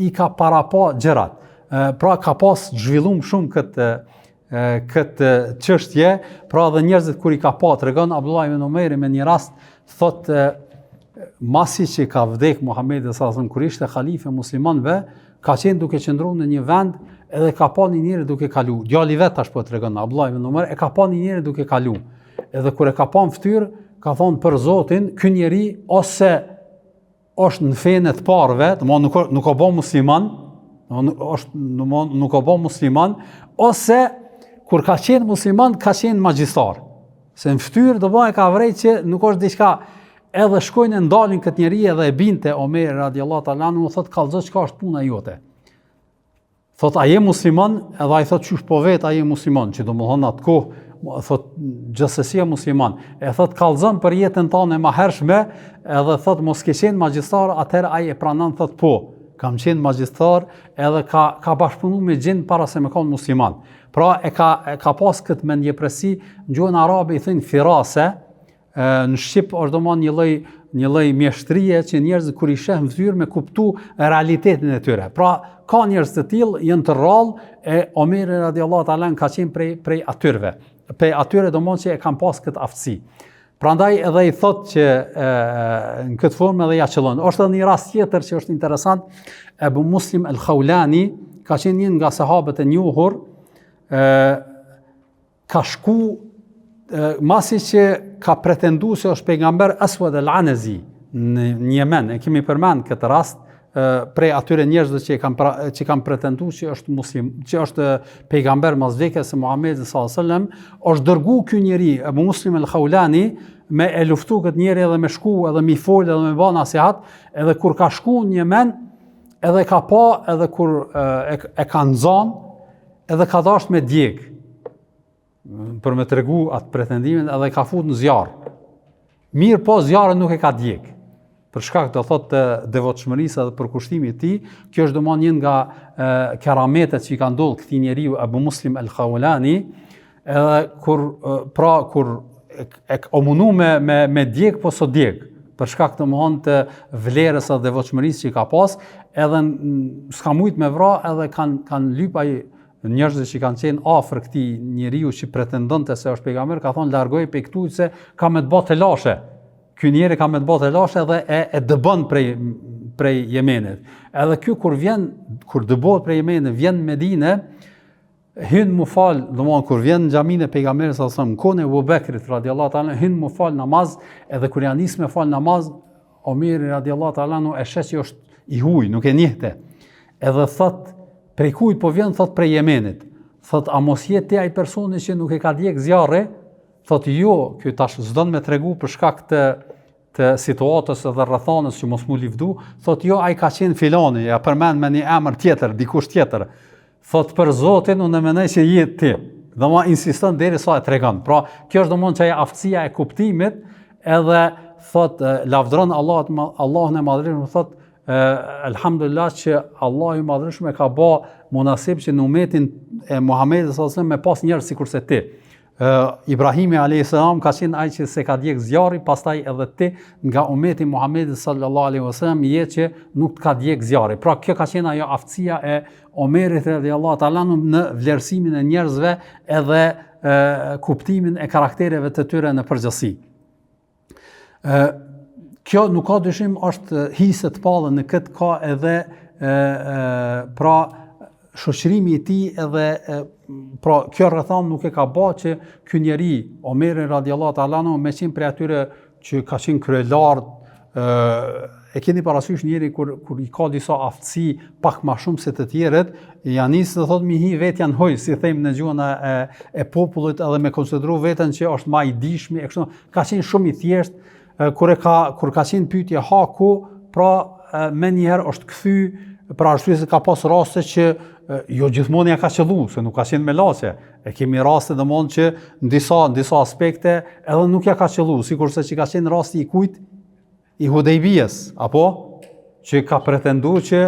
i ka parapa gjërat. Pra ka pas zhvilluar shumë këtë çështje, pra dhe njerëzit kur i ka pa, tregon Abdullah ibn Omeri me një rast, thotë masi që ka vdek Muhamedi sallallahu alaihi wasallam kur ishte halife muslimanëve, ka qenë duke qëndruar në një vend edhe ka pa një njeri duke kalu. Djali vet tash po tregon Abdullah ibn Omeri, e ka pa një njeri duke kalu. Edhe kur e ka pa në fytyrë, ka thonë për Zotin, ky njeri ose është në fenë të parëve, domthonë nuk ka bë musliman, nuk ka bë musliman, ose kur ka qenë musliman, ka qenë magjistar. Se në fytyrë do bëhet ka vrej që nuk është diçka. Edhe shkojnë e ndalin këtë njeri edhe e binte Omeri radiallahu ta'ala anhu, thotë kallëzo çka është puna jote. Thotë a je musliman? Edhe ai thotë qysh po vet a je musliman, që domethënë atë kohë thotë gjithsesi musliman. E thotë kallëzon për jetën tonë e mahershme, edhe thotë mos ke qenë magjistar, atëherë ai e pranon, thotë po, kam qenë magjistar, edhe ka bashkëpunuar me gjin para se me qenë musliman. Pra e ka pas këtë mendjepresi, në gjuhën arabe i thënë firase. Në Shqip është domosdoshmë një lloj mjeshtrie që njerëzit kur i shehen fytyrë me kuptu realitetin e tyre. Pra ka njerëz të tillë janë të rrallë e Omeri radiallahu ta'ala ka qenë prej atyre. Prej atyre domosdoshmë që e kanë pas këtë aftësi. Prandaj edhe i thotë që në këtë formë edhe ja qëllon. Është edhe një rast tjetër që është interesant, Ebu Muslim el-Khawlani ka qenë një nga sahabët e njohur, ka shku masi që ka pretendu se është pejgamber Aswad el-Anazi në Yemen. E kemi përmend këtë rast prej atyre njerëzve që kanë pretendu që është muslim, që është pejgamber mas vdekjes së Muhamedit sallallahu alaihi wasallam, është dërgu ky njeri Abu Muslim el-Khawlani me e luftu këtë njeri edhe me shku edhe mi fol edhe me bë nasihat, edhe kur ka shku në Yemen edhe ka pa edhe kur e ka nxan edhe ka dashur me djeg për me tregu atë pretendimin edhe ka fut në zjarr. Mirë po zjarri nuk e ka djeg. Për shkak të thotë devotshmërisë edhe për kushtimin e tij, kjo është domosdoshmë një nga kerametet që i ka ndodhur këtij njeriu Abu Muslim el-Khawlani, edhe kur e ka munu me djeg po so djeg, për shkak të të vlerës së devotshmërisë që i ka pas, edhe s'ka mujt me vra edhe kanë lyp ai njerëzit që kanë qenë afër këtij njeriu që pretendonte se është pejgamber, ka thonë largoj prej këtu se ka me të bë telashe. Ky njeri ka me të bë telashe dhe e dëbon prej Yemenit. Edhe ky kur dëbohet prej Yemenit, vjen në Medinë, hyn mu fal, domthonë kur vjen në xhaminë e pejgamberit sallallahu alajhi wasallam, kohën e Abu Bekrit radiallahu ta'ala, hyn mu fal namaz, edhe kur ja nis me fal namaz, Omeri radiallahu ta'ala e sheh që është i huaj, nuk e njehte. Edhe thotë prej kujt po vjen, thot prej Yemenit. Thot a mos je ti ai personi që nuk e ka djeg zjarri? Thot jo, ky tash s'don me tregu për shkak të situatës edhe rrethanës që mos mu livdu. Thot jo, ai ka qenë filani, ja përmend me një emër tjetër, dikush tjetër. Thot për Zotin unë mendoj se je ti. Domosdoshmë insiston derisa e tregon. Pra kjo është domosdoshmë çaja aftësia e kuptimit, edhe thot lavdron Allahun e Madhërisht, thot elhamdulillah që Allahu i Madhërisht ka bë munasib që në umetin e Muhamedit sallallahu alaihi wasallam me pas njerëz sikurse ti. Ibrahimi alayhis salam ka qenë ai që se ka djeg zjarri, pastaj edhe ti nga umeti Muhamedit sallallahu alaihi wasallam je që nuk ka djeg zjarri. Pra kjo ka qenë ajo aftësia e Omerit radhiyallahu ta'ala në vlerësimin e njerëzve edhe kuptimin e karaktereve të tyre në përgjithësi. Kjo nuk ka dyshim është hise të pallë në këtë ka edhe pra shoqërimi i tij edhe pra kjo rrethon nuk e ka bë që ky njeri Omeri radiallahu ta'ala me qenë prej atyre që ka qenë kryelart, e keni parasysh njeri kur i ka disa aftësi pak më shumë se të tjerët, ja nis të thotë mi hi vetjan hoj, si them në gjuhën e popullit, edhe me konsideru veten që është më i dijshëm, e kështu ka qenë shumë i thjeshtë. Kur ka qenë pyetje haku, pra me njëherë është kthy, për arsye se ka pas raste që jo gjithmonë ja ka qellu, se nuk ka qenë me laçe. E kemi raste domosdoshmë që në disa aspekte edhe nuk ja ka qellu, sikurse që ka qenë rasti i kujt i Hudejbijes, apo që ka pretenduar që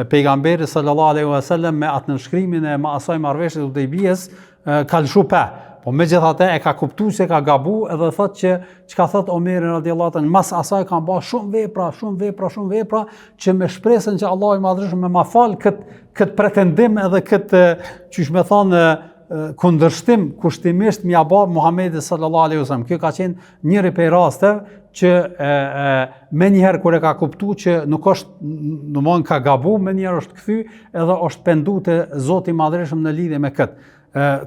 pejgamberi sallallahu alaihi wasallam me atë nënshkrimin e asaj marrëveshje të Hudejbijes ka lëshu pa. Po megjithatë e ka kuptuar se ka gabu edhe thot që çka thot Omeri radhiyallahu anhu, mas asaj kanë bërë shumë vepra që me shpresën që Allahu i Madhërisht më fal kët pretendim edhe kët çish më thonë kundërshtim kushtimisht m'ia bë Muhamedi sallallahu alaihi wasallam. Kjo ka qenë njëri prej rasteve që me njëherë kur e ka kuptuar që nuk është, domthonë ka gabu, me njëherë është kthy edhe është pendu te Zoti i Madhërisht në lidhje me kët.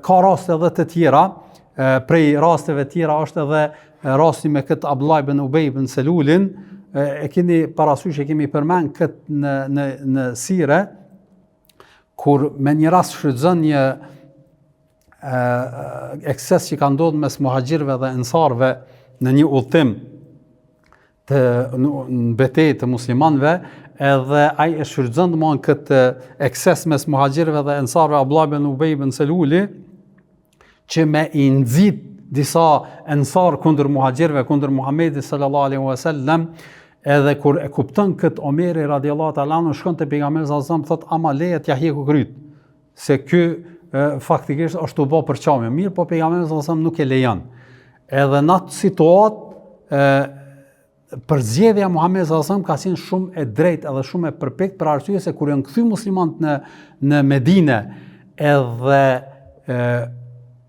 Ka raste edhe të tjera, prej rasteve tjera është edhe rasti me këtë Abdullah ibn Ubej ibn Selulin, e keni parasysh, e kemi përmend këtë në sire, kur me një rast shfrytëzon një ekses që ka ndodhur mes muhaxhirëve dhe ensarëve në një udhtim në betejë të muslimanëve, edhe ai e shfrytëzon domthonë këtë ekses mes muhaxhirëve dhe ensarëve Abdullah ibn Ubej ibn Seluli që me i nxit disa ensar kundër muhaxhirëve, kundër Muhamedit sallallahu alaihi wasallam, edhe kur e kupton kët Omeri radhiyallahu ta'ala anhu shkon te pejgamberi sallallahu alaihi wasallam, thot ama leje t'ja hjeku kryt, se ky faktikisht është u bë për çamje. Mirë, po pejgamberi sallallahu alaihi wasallam nuk e lejon. Edhe në atë situatë përzgjedhja e Muhamedit sallallahu alaihi wasallam ka qenë shumë e drejtë edhe shumë e përpikt, për arsye se kur janë kthy muslimanët në Medinë edhe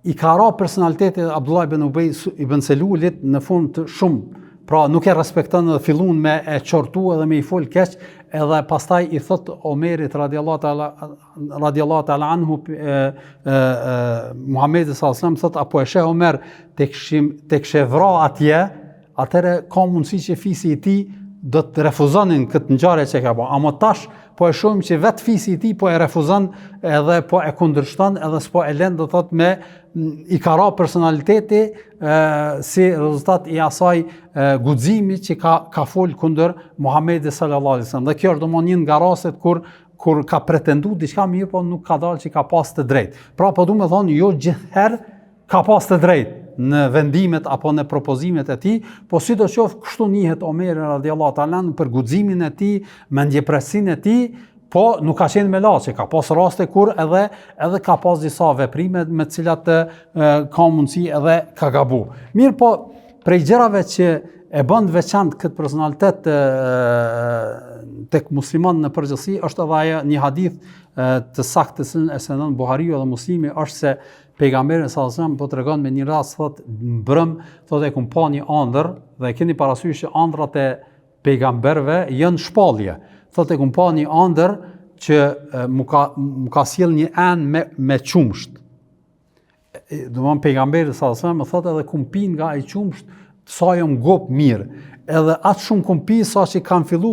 i ka ra personaliteti Abdullah ibn Ubej ibn Selulit në fund shumë, pra nuk e respekton dhe fillun me e qortu edhe me i fol keq, edhe pastaj i thot Omerit radhiyallahu ta'ala anhu Muhamedit sallallahu alaihi wasallam, thot apo e sheh Omer tek shevra atje, atëre ka mundësi që fisi i tij do të refuzonin këtë ngjarje që ka bërë. Ama tash po e shohim që vetë fisi i tij po e refuzon edhe po e kundërshton edhe s'po e lën, do thot me i ka ra personaliteti si rezultat i asaj guximit që ka fol kundër Muhamedit sallallahu alaihi wasallam. Dhe kjo është domosdoshmë një nga rastet kur ka pretenduar diçka mirë, po nuk ka dalë që ka pas të drejtë. Pra po duam të thonë jo gjithherë ka pas të drejtë në vendimet apo në propozimet e tij, po sidoqoftë kështu njihet Omeri radhiyallahu ta'ala për guximin e tij, mendjepresinë e tij, po nuk ka qenë me laçe, ka pas raste kur edhe ka pas disa veprime me të cilat ka mundësi edhe ka gabu. Mirë, po prej gjërave që e bën veçantë këtë personalitet tek musliman në përgjithësi është edhe ajo një hadith të saktë e sënon Buhariu dhe Muslimi, është se pejgamberi sallallahu alajhi wasallam po tregon me një rast, thot mbrëm, thot e kum pa një ëndër, dhe keni parasysh që ëndrat e pejgamberëve janë shpallje. Thot e kum pa një ëndër që mu ka sjell një enë me qumsht. Domthon pejgamberi sallallahu alajhi wasallam thot edhe kum pi nga ai qumsht sa jam gop mirë. Edhe atë shumë kum pi sa që kanë fillu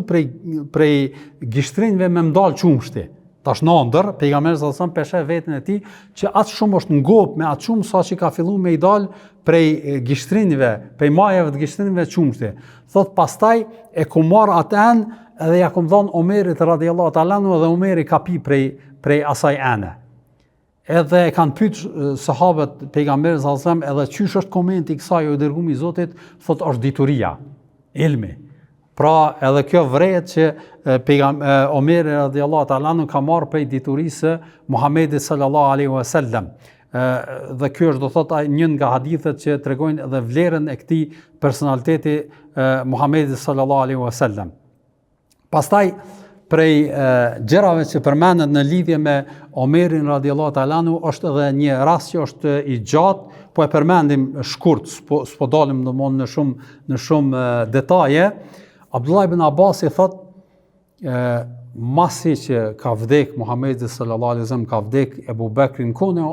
prej gishtrinjve me mdal qumshti. Tash në ëndër, pejgamberi sallallahu alajhi wasallam peshe veten e tij që atë shumë është ngop me atë shumë sa që ka filluar me i dal prej gishtrinjve, prej majave të gishtrinjve qumshti. Thot pastaj e ku marr atë enë edhe ja kum dhënë Omerit radhiyallahu ta'ala anhu, dhe Omeri ka pi prej asaj ene. Edhe e kanë pyet sahabët pejgamberit sallallahu alajhi wasallam, edhe çysh është komenti i kësaj o dërguar i Zotit, thot është dituria, ilmi. Pra edhe kjo vret që Omeri radhiyallahu ta'ala anhu ka marrë prej diturisë Muhamedit sallallahu alaihi wasallam. Dhe kjo është, do thot, një nga hadithet që tregojnë edhe vlerën e këtij personaliteti Muhamedit sallallahu alaihi wasallam. Pastaj prej gjërave që përmendet në lidhje me Omerin radhiyallahu ta'ala anhu është edhe një rast që është i gjatë, po e përmendim shkurt, s'po dalim domthonë në shumë detaje. Abdullah ibn Abbas i thot, masi që ka vdek Muhamedi sallallahu alaihi wasallam, ka vdek Ebu Bekri në kohën e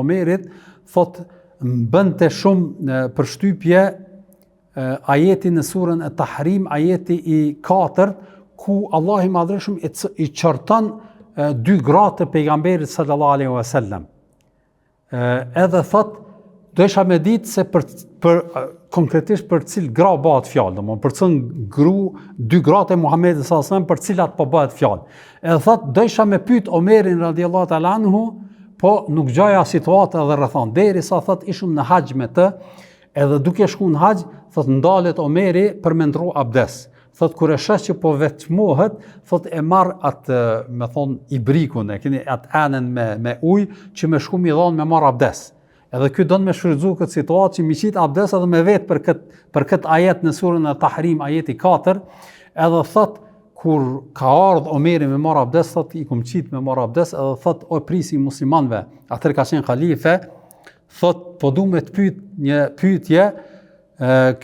Omerit, thot bënte shumë përshtypje ajeti në surën e Tahrim, ajeti i 4, ku Allah i Madhreshëm i çorton 2 gratë të pejgamberit sallallahu alaihi wasallam. Edhe thot, do isha me ditë se për konkretisht për cil gra bëhet fjalë, domthonë për cil 2 gratë e Muhamedit sallallahu alajhi wasallam për cilat po bëhet fjalë. Edhe thot, do isha me pyet Omerin radhiyallahu ta'ala anhu, po nuk gjaja situatë edhe rrethon. Derisa thot ishim në haxh me të, edhe duke shkuar në haxh, thot ndalet Omeri për me ndru abdes. Thot kur e sheh që po vetmohet, thot e marr atë, me thon ibrikun, e keni atë anën me ujë që më shku mi dhon me marr abdes. Edhe ky don me shfrytzu këtë situatë që mi qit abdes edhe me vetë për këtë ajet në surën Tahrim, ajeti 4, edhe thot kur ka ardhur Omeri me marr abdes, thot i kum qit me marr abdes, edhe thot o prisi muslimanëve, atëherë ka qenë halife, thot po du me të pyet një pyetje,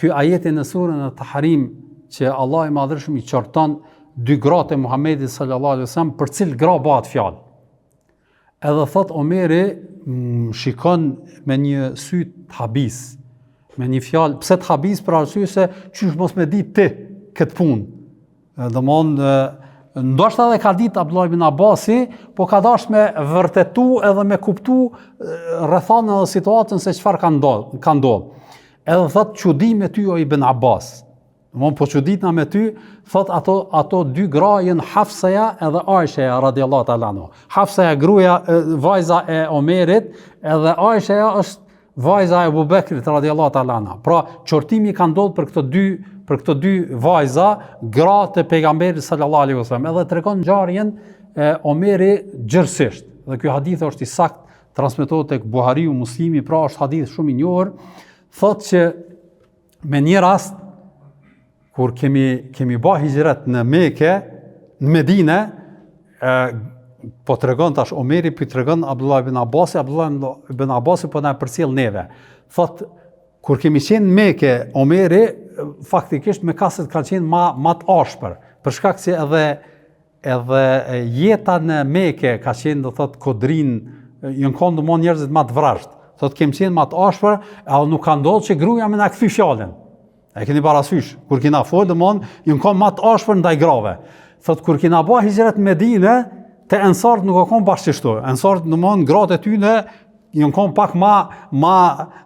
ky ajeti në surën Tahrim që Allah i Madhërisht i qorton dy gratë e Muhamedit sallallahu alaihi wasallam për cil gra bëhet fjalë. Edhe thot Omeri shikon me një sy të habis, me një fjalë, pse të habis për arsye se qysh mos me ditë ti këtë punë. Ndoshta edhe ka ditë Abdullah ibn Abbasi, po ka dash me vërtetu edhe me kuptu rrethana dhe situatën se çfarë ka ndodhur. Edhe thot çudi me ty o Ibn Abbas. Po çuditna me ty, thot ato dy gra janë Hafsaja edhe Aishaja radhiyallahu ta'ala anha. Hafsaja gruaja vajza e Omerit, edhe Aishaja është vajza e Abu Bekrit radhiyallahu ta'ala anha. Pra qortimi ka ndodhur për këto dy vajza, gratë e pejgamberit sallallahu alaihi wasallam. Edhe tregon ngjarjen e Omeri gjërësisht. Dhe ky hadith është i saktë, transmetohet tek Buhariu, Muslimi, pra është hadith shumë i njohur. Thotë që me një rast kur kemi bë hijret në Mekë, në Medinë, po tregon tash Omeri, po tregon Abdullah ibn Abbasi, Abdullah ibn Abbasi po na përcjell neve. Thot kur kemi qenë në Mekë, Omeri faktikisht me kaset ka qenë ma të ashpër, për shkak se edhe jeta në Mekë ka qenë, do thot, kodrin, janë kanë domon njerëzit ma të vrasht. Thot kemi qenë ma të ashpër, edhe nuk ka ndodhur që gruaja më na kthy fjalën. E keni parasysh, kur kina folë, domon, jënë kom ma të ashpër ndaj grave. Thot, kur kina ba hijret në Medinë, te ensart nuk o kom bashkështu. Ensart, domon, gratë e tyne, jënë kom pak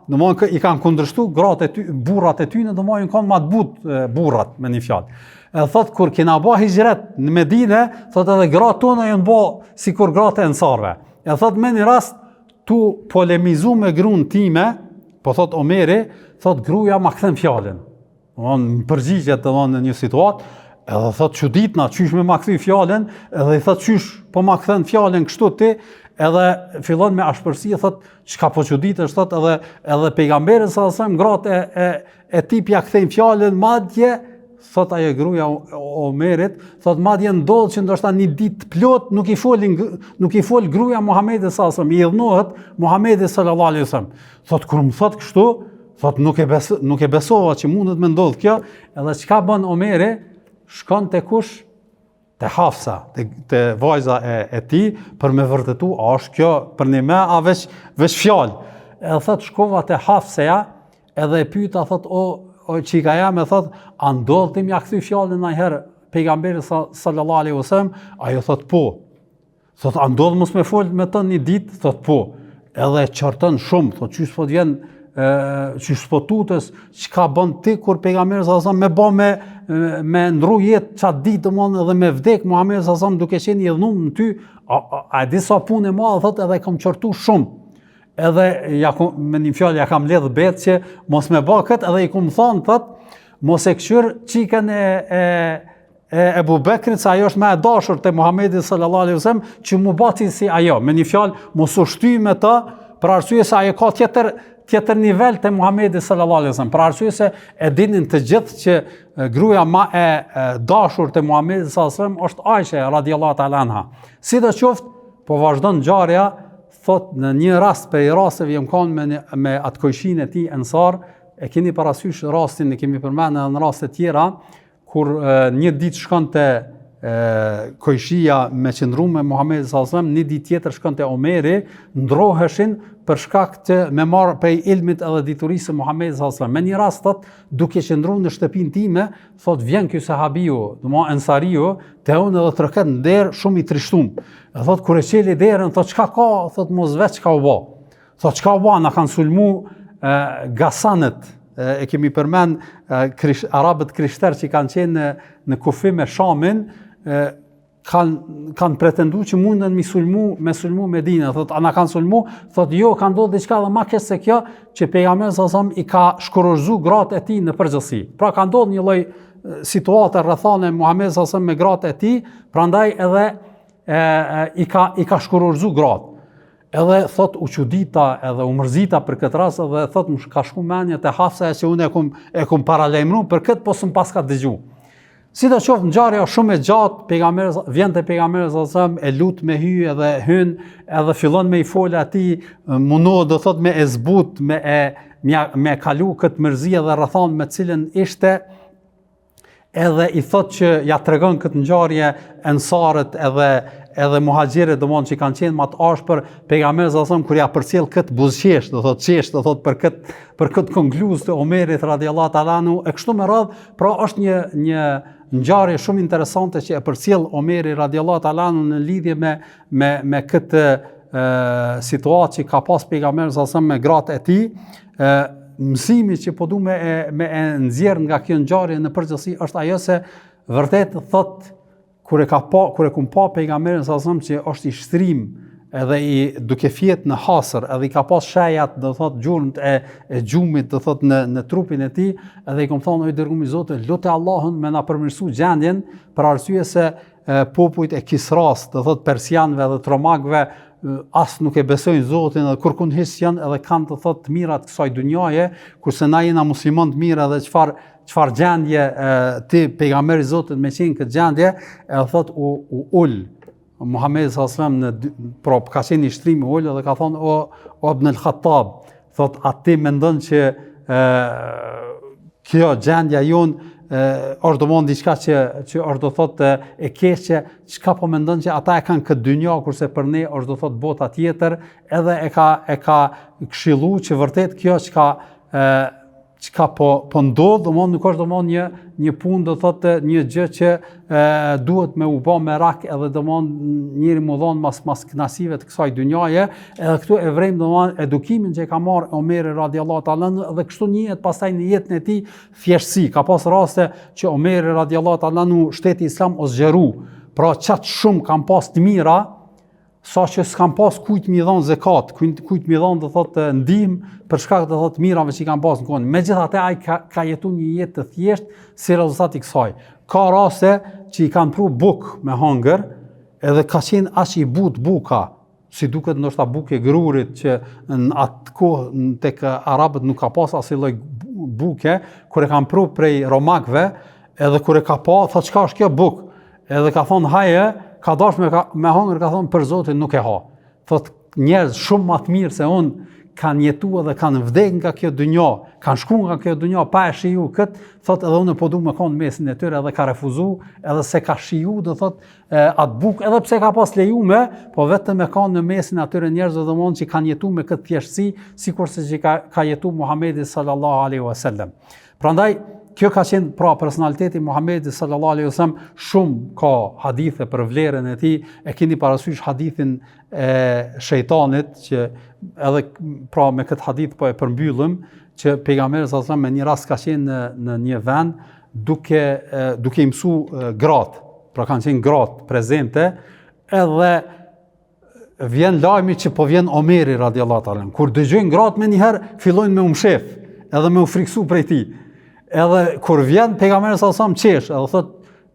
domon, i kanë kundrështu, burrat e tyne, domon, jënë kom ma të butë burrat, me një fjalë. E thot, kur kina ba hijret në Medinë, thot edhe gratë tona jënë ba si kur gratë e ensarve. E thot, me një rast, tu polemizu me gruan time, po thot Omeri, thot, gruaja ma kthen fjalën. Në përgjigjet në një situatë, edhe thot çuditna, qysh me ma kthy fjalën, edhe i thot qysh po ma kthen fjalën kështu ti, edhe fillon me ashpërsi, thot çka po çuditesh, thot edhe pejgamberi sallallahu alajhi wasallam gratë e tipja kthejnë fjalën, madje thot ajo gruaja Omerit, thot madje ndodh që ndoshta një ditë plot nuk i fol gruaja Muhamedit sallallahu alajhi wasallam, i dhënohet Muhamedit sallallahu alajhi wasallam. Thot kur më thot kështu, thot nuk e besova që mundet me ndodh kjo, edhe çka bën Omeri, shkon te kush? Te Hafsa, te vajza e tij, për me vërtetu, a është kjo për një me, a veç fjalë. Edhe thot shkova te Hafsaja, edhe e pyeta, thot o çika jam, e thot, a ndodh ti mja kthy fjalën ndonjëherë pejgamberit sallallahu alaihi wasallam? Ajo thot po. Thot a ndodh mos me fol me të një ditë? Thot po. Edhe e qarton shumë, thot çysh po vjen që shpotutës, që ka bën ti kur pejgamberi sallallahu alajhi wasallam me ndru jetë çat ditë domon edhe me vdek Muhamedi sallallahu alajhi wasallam duke qenë i dhënum në ty, a di sa punë e madhe, thot, edhe kam qortu shumë. Edhe me një fjalë ja kam ledh bet që mos me bë kët, edhe i kum thon, thot, mos e këshyr çikën e Abu Bekrit, se ajo është më e dashur te Muhamedi sallallahu alajhi wasallam, që mu bati si ajo, me një fjalë mos u shty me të, për arsye se ajo ka tjetër nivel te Muhamedi sallallahu alajhi wasallam, për arsye se e dinin të gjithë që gruaja më e dashur te Muhamedi sallallahu alajhi wasallam është Aisha radhiyallahu ta'ala anha. Sidoqoftë, po vazhdon ngjarja, thot në një rast për rasteve jam kanë me atë kojshin e tij Ensar, e keni parasysh rastin, e kemi përmendur në raste tjera, kur një ditë shkonte kojshia me qëndru me Muhamedi sallallahu alajhi wasallam, një ditë tjetër shkonte Omeri, ndroheshin për shkak të me marr prej ilmit edhe diturisë së Muhamedit sallallahu alajhi wasallam. Me një rast, thot, duke qëndruar në shtëpinë time, thot vjen ky sahabiu, domethënë Ensariu, te unë edhe troket në derë shumë i trishtum. E thot kur e çeli derën, thot çka ka, thot mos veç çka u bë. Thot çka u bë, na kanë sulmu Gasanët, e kemi përmend arabët krishterë që kanë qenë në kufi me Shamin, kanë pretendu që munden me sulmu Medinë. Thot, ana kanë sulmu? Thot, jo, kanë ndodhur diçka edhe më keq se kjo, që pejgamberi sallallahu alajhi wasallam i ka shkurorzu gratë e tij në përgjithësi. Pra ka ndodhur një lloj situate rrethane Muhamedi sallallahu alajhi wasallam me gratë e tij, prandaj edhe i ka shkurorzu gratë. Edhe thot u çudita edhe u mërzita për këtë rast edhe thot më ka shku mendja te Hafsa që unë e kum paralajmëruar për këtë po s'm paska dëgju. Sidoqoftë ngjarja është shumë e gjatë, pejgamberi vjen te pejgamberi sallallahu e lut me hy edhe hyn, edhe fillon me I fol atij, mundohet do thot me e zbut, me kalu këtë mërzi edhe rrethon me cilën ishte, edhe I thot që ja tregon këtë ngjarje ensarët edhe muhaxhirët domon që kanë qenë më të ashpër, pejgamberi sallallahu kur ja përcjell këtë buzëqesh, do thot për këtë konkluz të Omerit radhiyallahu ta'ala anhu, e kështu me radh, pra është një ngjarje shumë interesante që e përcjell Omeri radhiyallahu ta'ala anhu në lidhje me këtë situatë që ka pas pejgamberi sallallahu me gratë e tij. Mësimi që po du me e nxjerr nga kjo ngjarje në përgjithësi është ajo se vërtet thot kur e kum pa pejgamberin sallallahu që është I shtrim edhe duke fjet në hasër, edhe I ka pas shajat do thot gjurmët e gjumit do thot në trupin e tij, edhe I kam thonë o I dërguar I Zotit, lutë Allahun me na përmirësu gjendjen për arsye se popujt e Kisras, do thot persianëve dhe tromagëve as nuk e besojnë Zotin edhe kurkun hiç janë edhe kanë të thot të mirat kësaj dunjaje, kurse na jena musliman të mirë edhe çfarë gjendje ti pejgamberi I Zotit me qenë këtë gjendje, edhe thot u ul Muhamedi sallallahu pra ka qenë I shtrim ul dhe ka thonë o Ibn al-Khattab, thot aty mendon që kjo gjendja jonë është domon diçka që është do thot e keqe, çka po mendon që ata e kanë këtë dynjë kurse për ne është do thot bota tjetër, edhe e ka këshilluar që vërtet kjo çka po ndodh, domon nuk është domon një punë do thot një gjë që duhet me u bë merak edhe domon njëri mu dhon mas knasive të kësaj dynjaje, edhe këtu e vrem domon edukimin që ka marrë Omeri radhiyallahu ta'ala dhe kështu njihet pastaj në jetën e tij thjeshtësi. Ka pas raste që Omeri radhiyallahu ta'ala shteti Islam o zgjeru, pra çat shumë kanë pas të mira, sa që s'kan pas kujt mi dhon zekat, kujt mi dhon do thot ndihmë për shkak të thot mirave që I kanë pas në kohën. Megjithatë ai ka jetuar një jetë të thjeshtë si rezultat I kësaj. Ka raste që I kanë pru bukë me hangër, edhe ka qenë aq I but buka, si duket ndoshta bukë e grurit që në atë kohë tek arabët nuk ka pas asnjë lloj buke, kur e kanë pru prej romakëve, edhe kur e ka pa, thot çka është kjo bukë? Edhe ka thonë haje, ka dash me hangër, ka thonë për Zotin nuk e ha. Thot njerëz shumë më të mirë se unë kanë jetuar dhe kanë vdekur nga kjo dynjë, kanë shkuar nga kjo dynjë pa e shiju këtë, thot edhe unë po du me kanë mesin e tyre edhe ka refuzuar, edhe se ka shiju do thot atë bukë, edhe pse ka pas lejuar, po vetëm me kanë në mesin atyre njerëzve domon që kanë jetuar me këtë thjeshtësi, sikurse që ka jetuar Muhamedi sallallahu alaihi wasallam. Prandaj kjo ka qenë pra personaliteti Muhamedi sallallahu alaihi wasallam, shumë ka hadithe për vlerën e tij, e keni parasysh hadithin e shejtanit që edhe pra me këtë hadith po e përmbyllëm që pejgamberi sallallahu alaihi wasallam me një rast ka qenë në një vend duke I mësu gratë, pra kanë qenë gratë prezente, edhe vjen lajmi që po vjen Omeri radhiyallahu ta'ala. Kur dëgjojnë gratë me njëherë fillojnë me u mshef, edhe me u friksu prej tij. Edhe kur vjen pejgamberi sallallahu alaihi wasallam qesh, edhe thot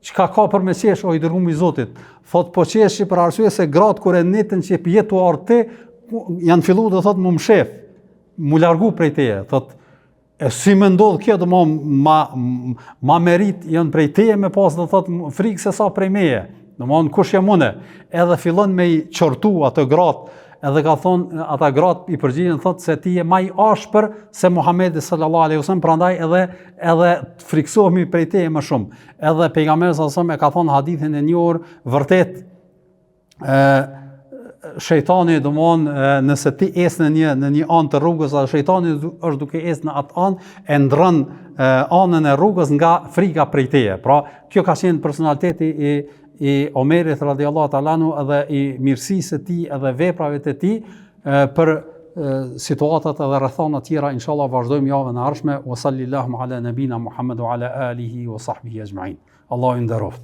çka ka për me qesh o I dërguar I Zotit? Thot po qeshi për arsye se gratë kur e nitën që jetu arti janë filluar do thot më mshef, mu largu prej teje. Thot e si më ndodh kjo do ma merit janë prej teje me pas do thot frikë se sa prej meje. Domthon kush jam unë? Edhe fillon me I qortu ato gratë. Edhe ka thonë ata gratë I përgjigjen thot se ti je më I ashpër se Muhamedi sallallahu alaihi wasallam, prandaj edhe friksohemi prej teje më shumë. Edhe pejgamberi sallallahu alaihi wasallam e ka thonë hadithin e njohur, vërtet shejtani domon nëse ti ec në një anë të rrugës, atë shejtani është duke ecë në atë anë, e ndron anën e rrugës nga frika prej teje. Pra kjo ka qenë personaliteti I Omerit radhiyallahu ta'ala anhu edhe I mirësisë së tij edhe veprave të tij për situatat edhe rrethana tjera inshallah vazhdojmë javën e ardhshme. Wa sallallahu ala nabina Muhammad wa ala alihi wa sahbihi ajma'in. Allahu i nderoft.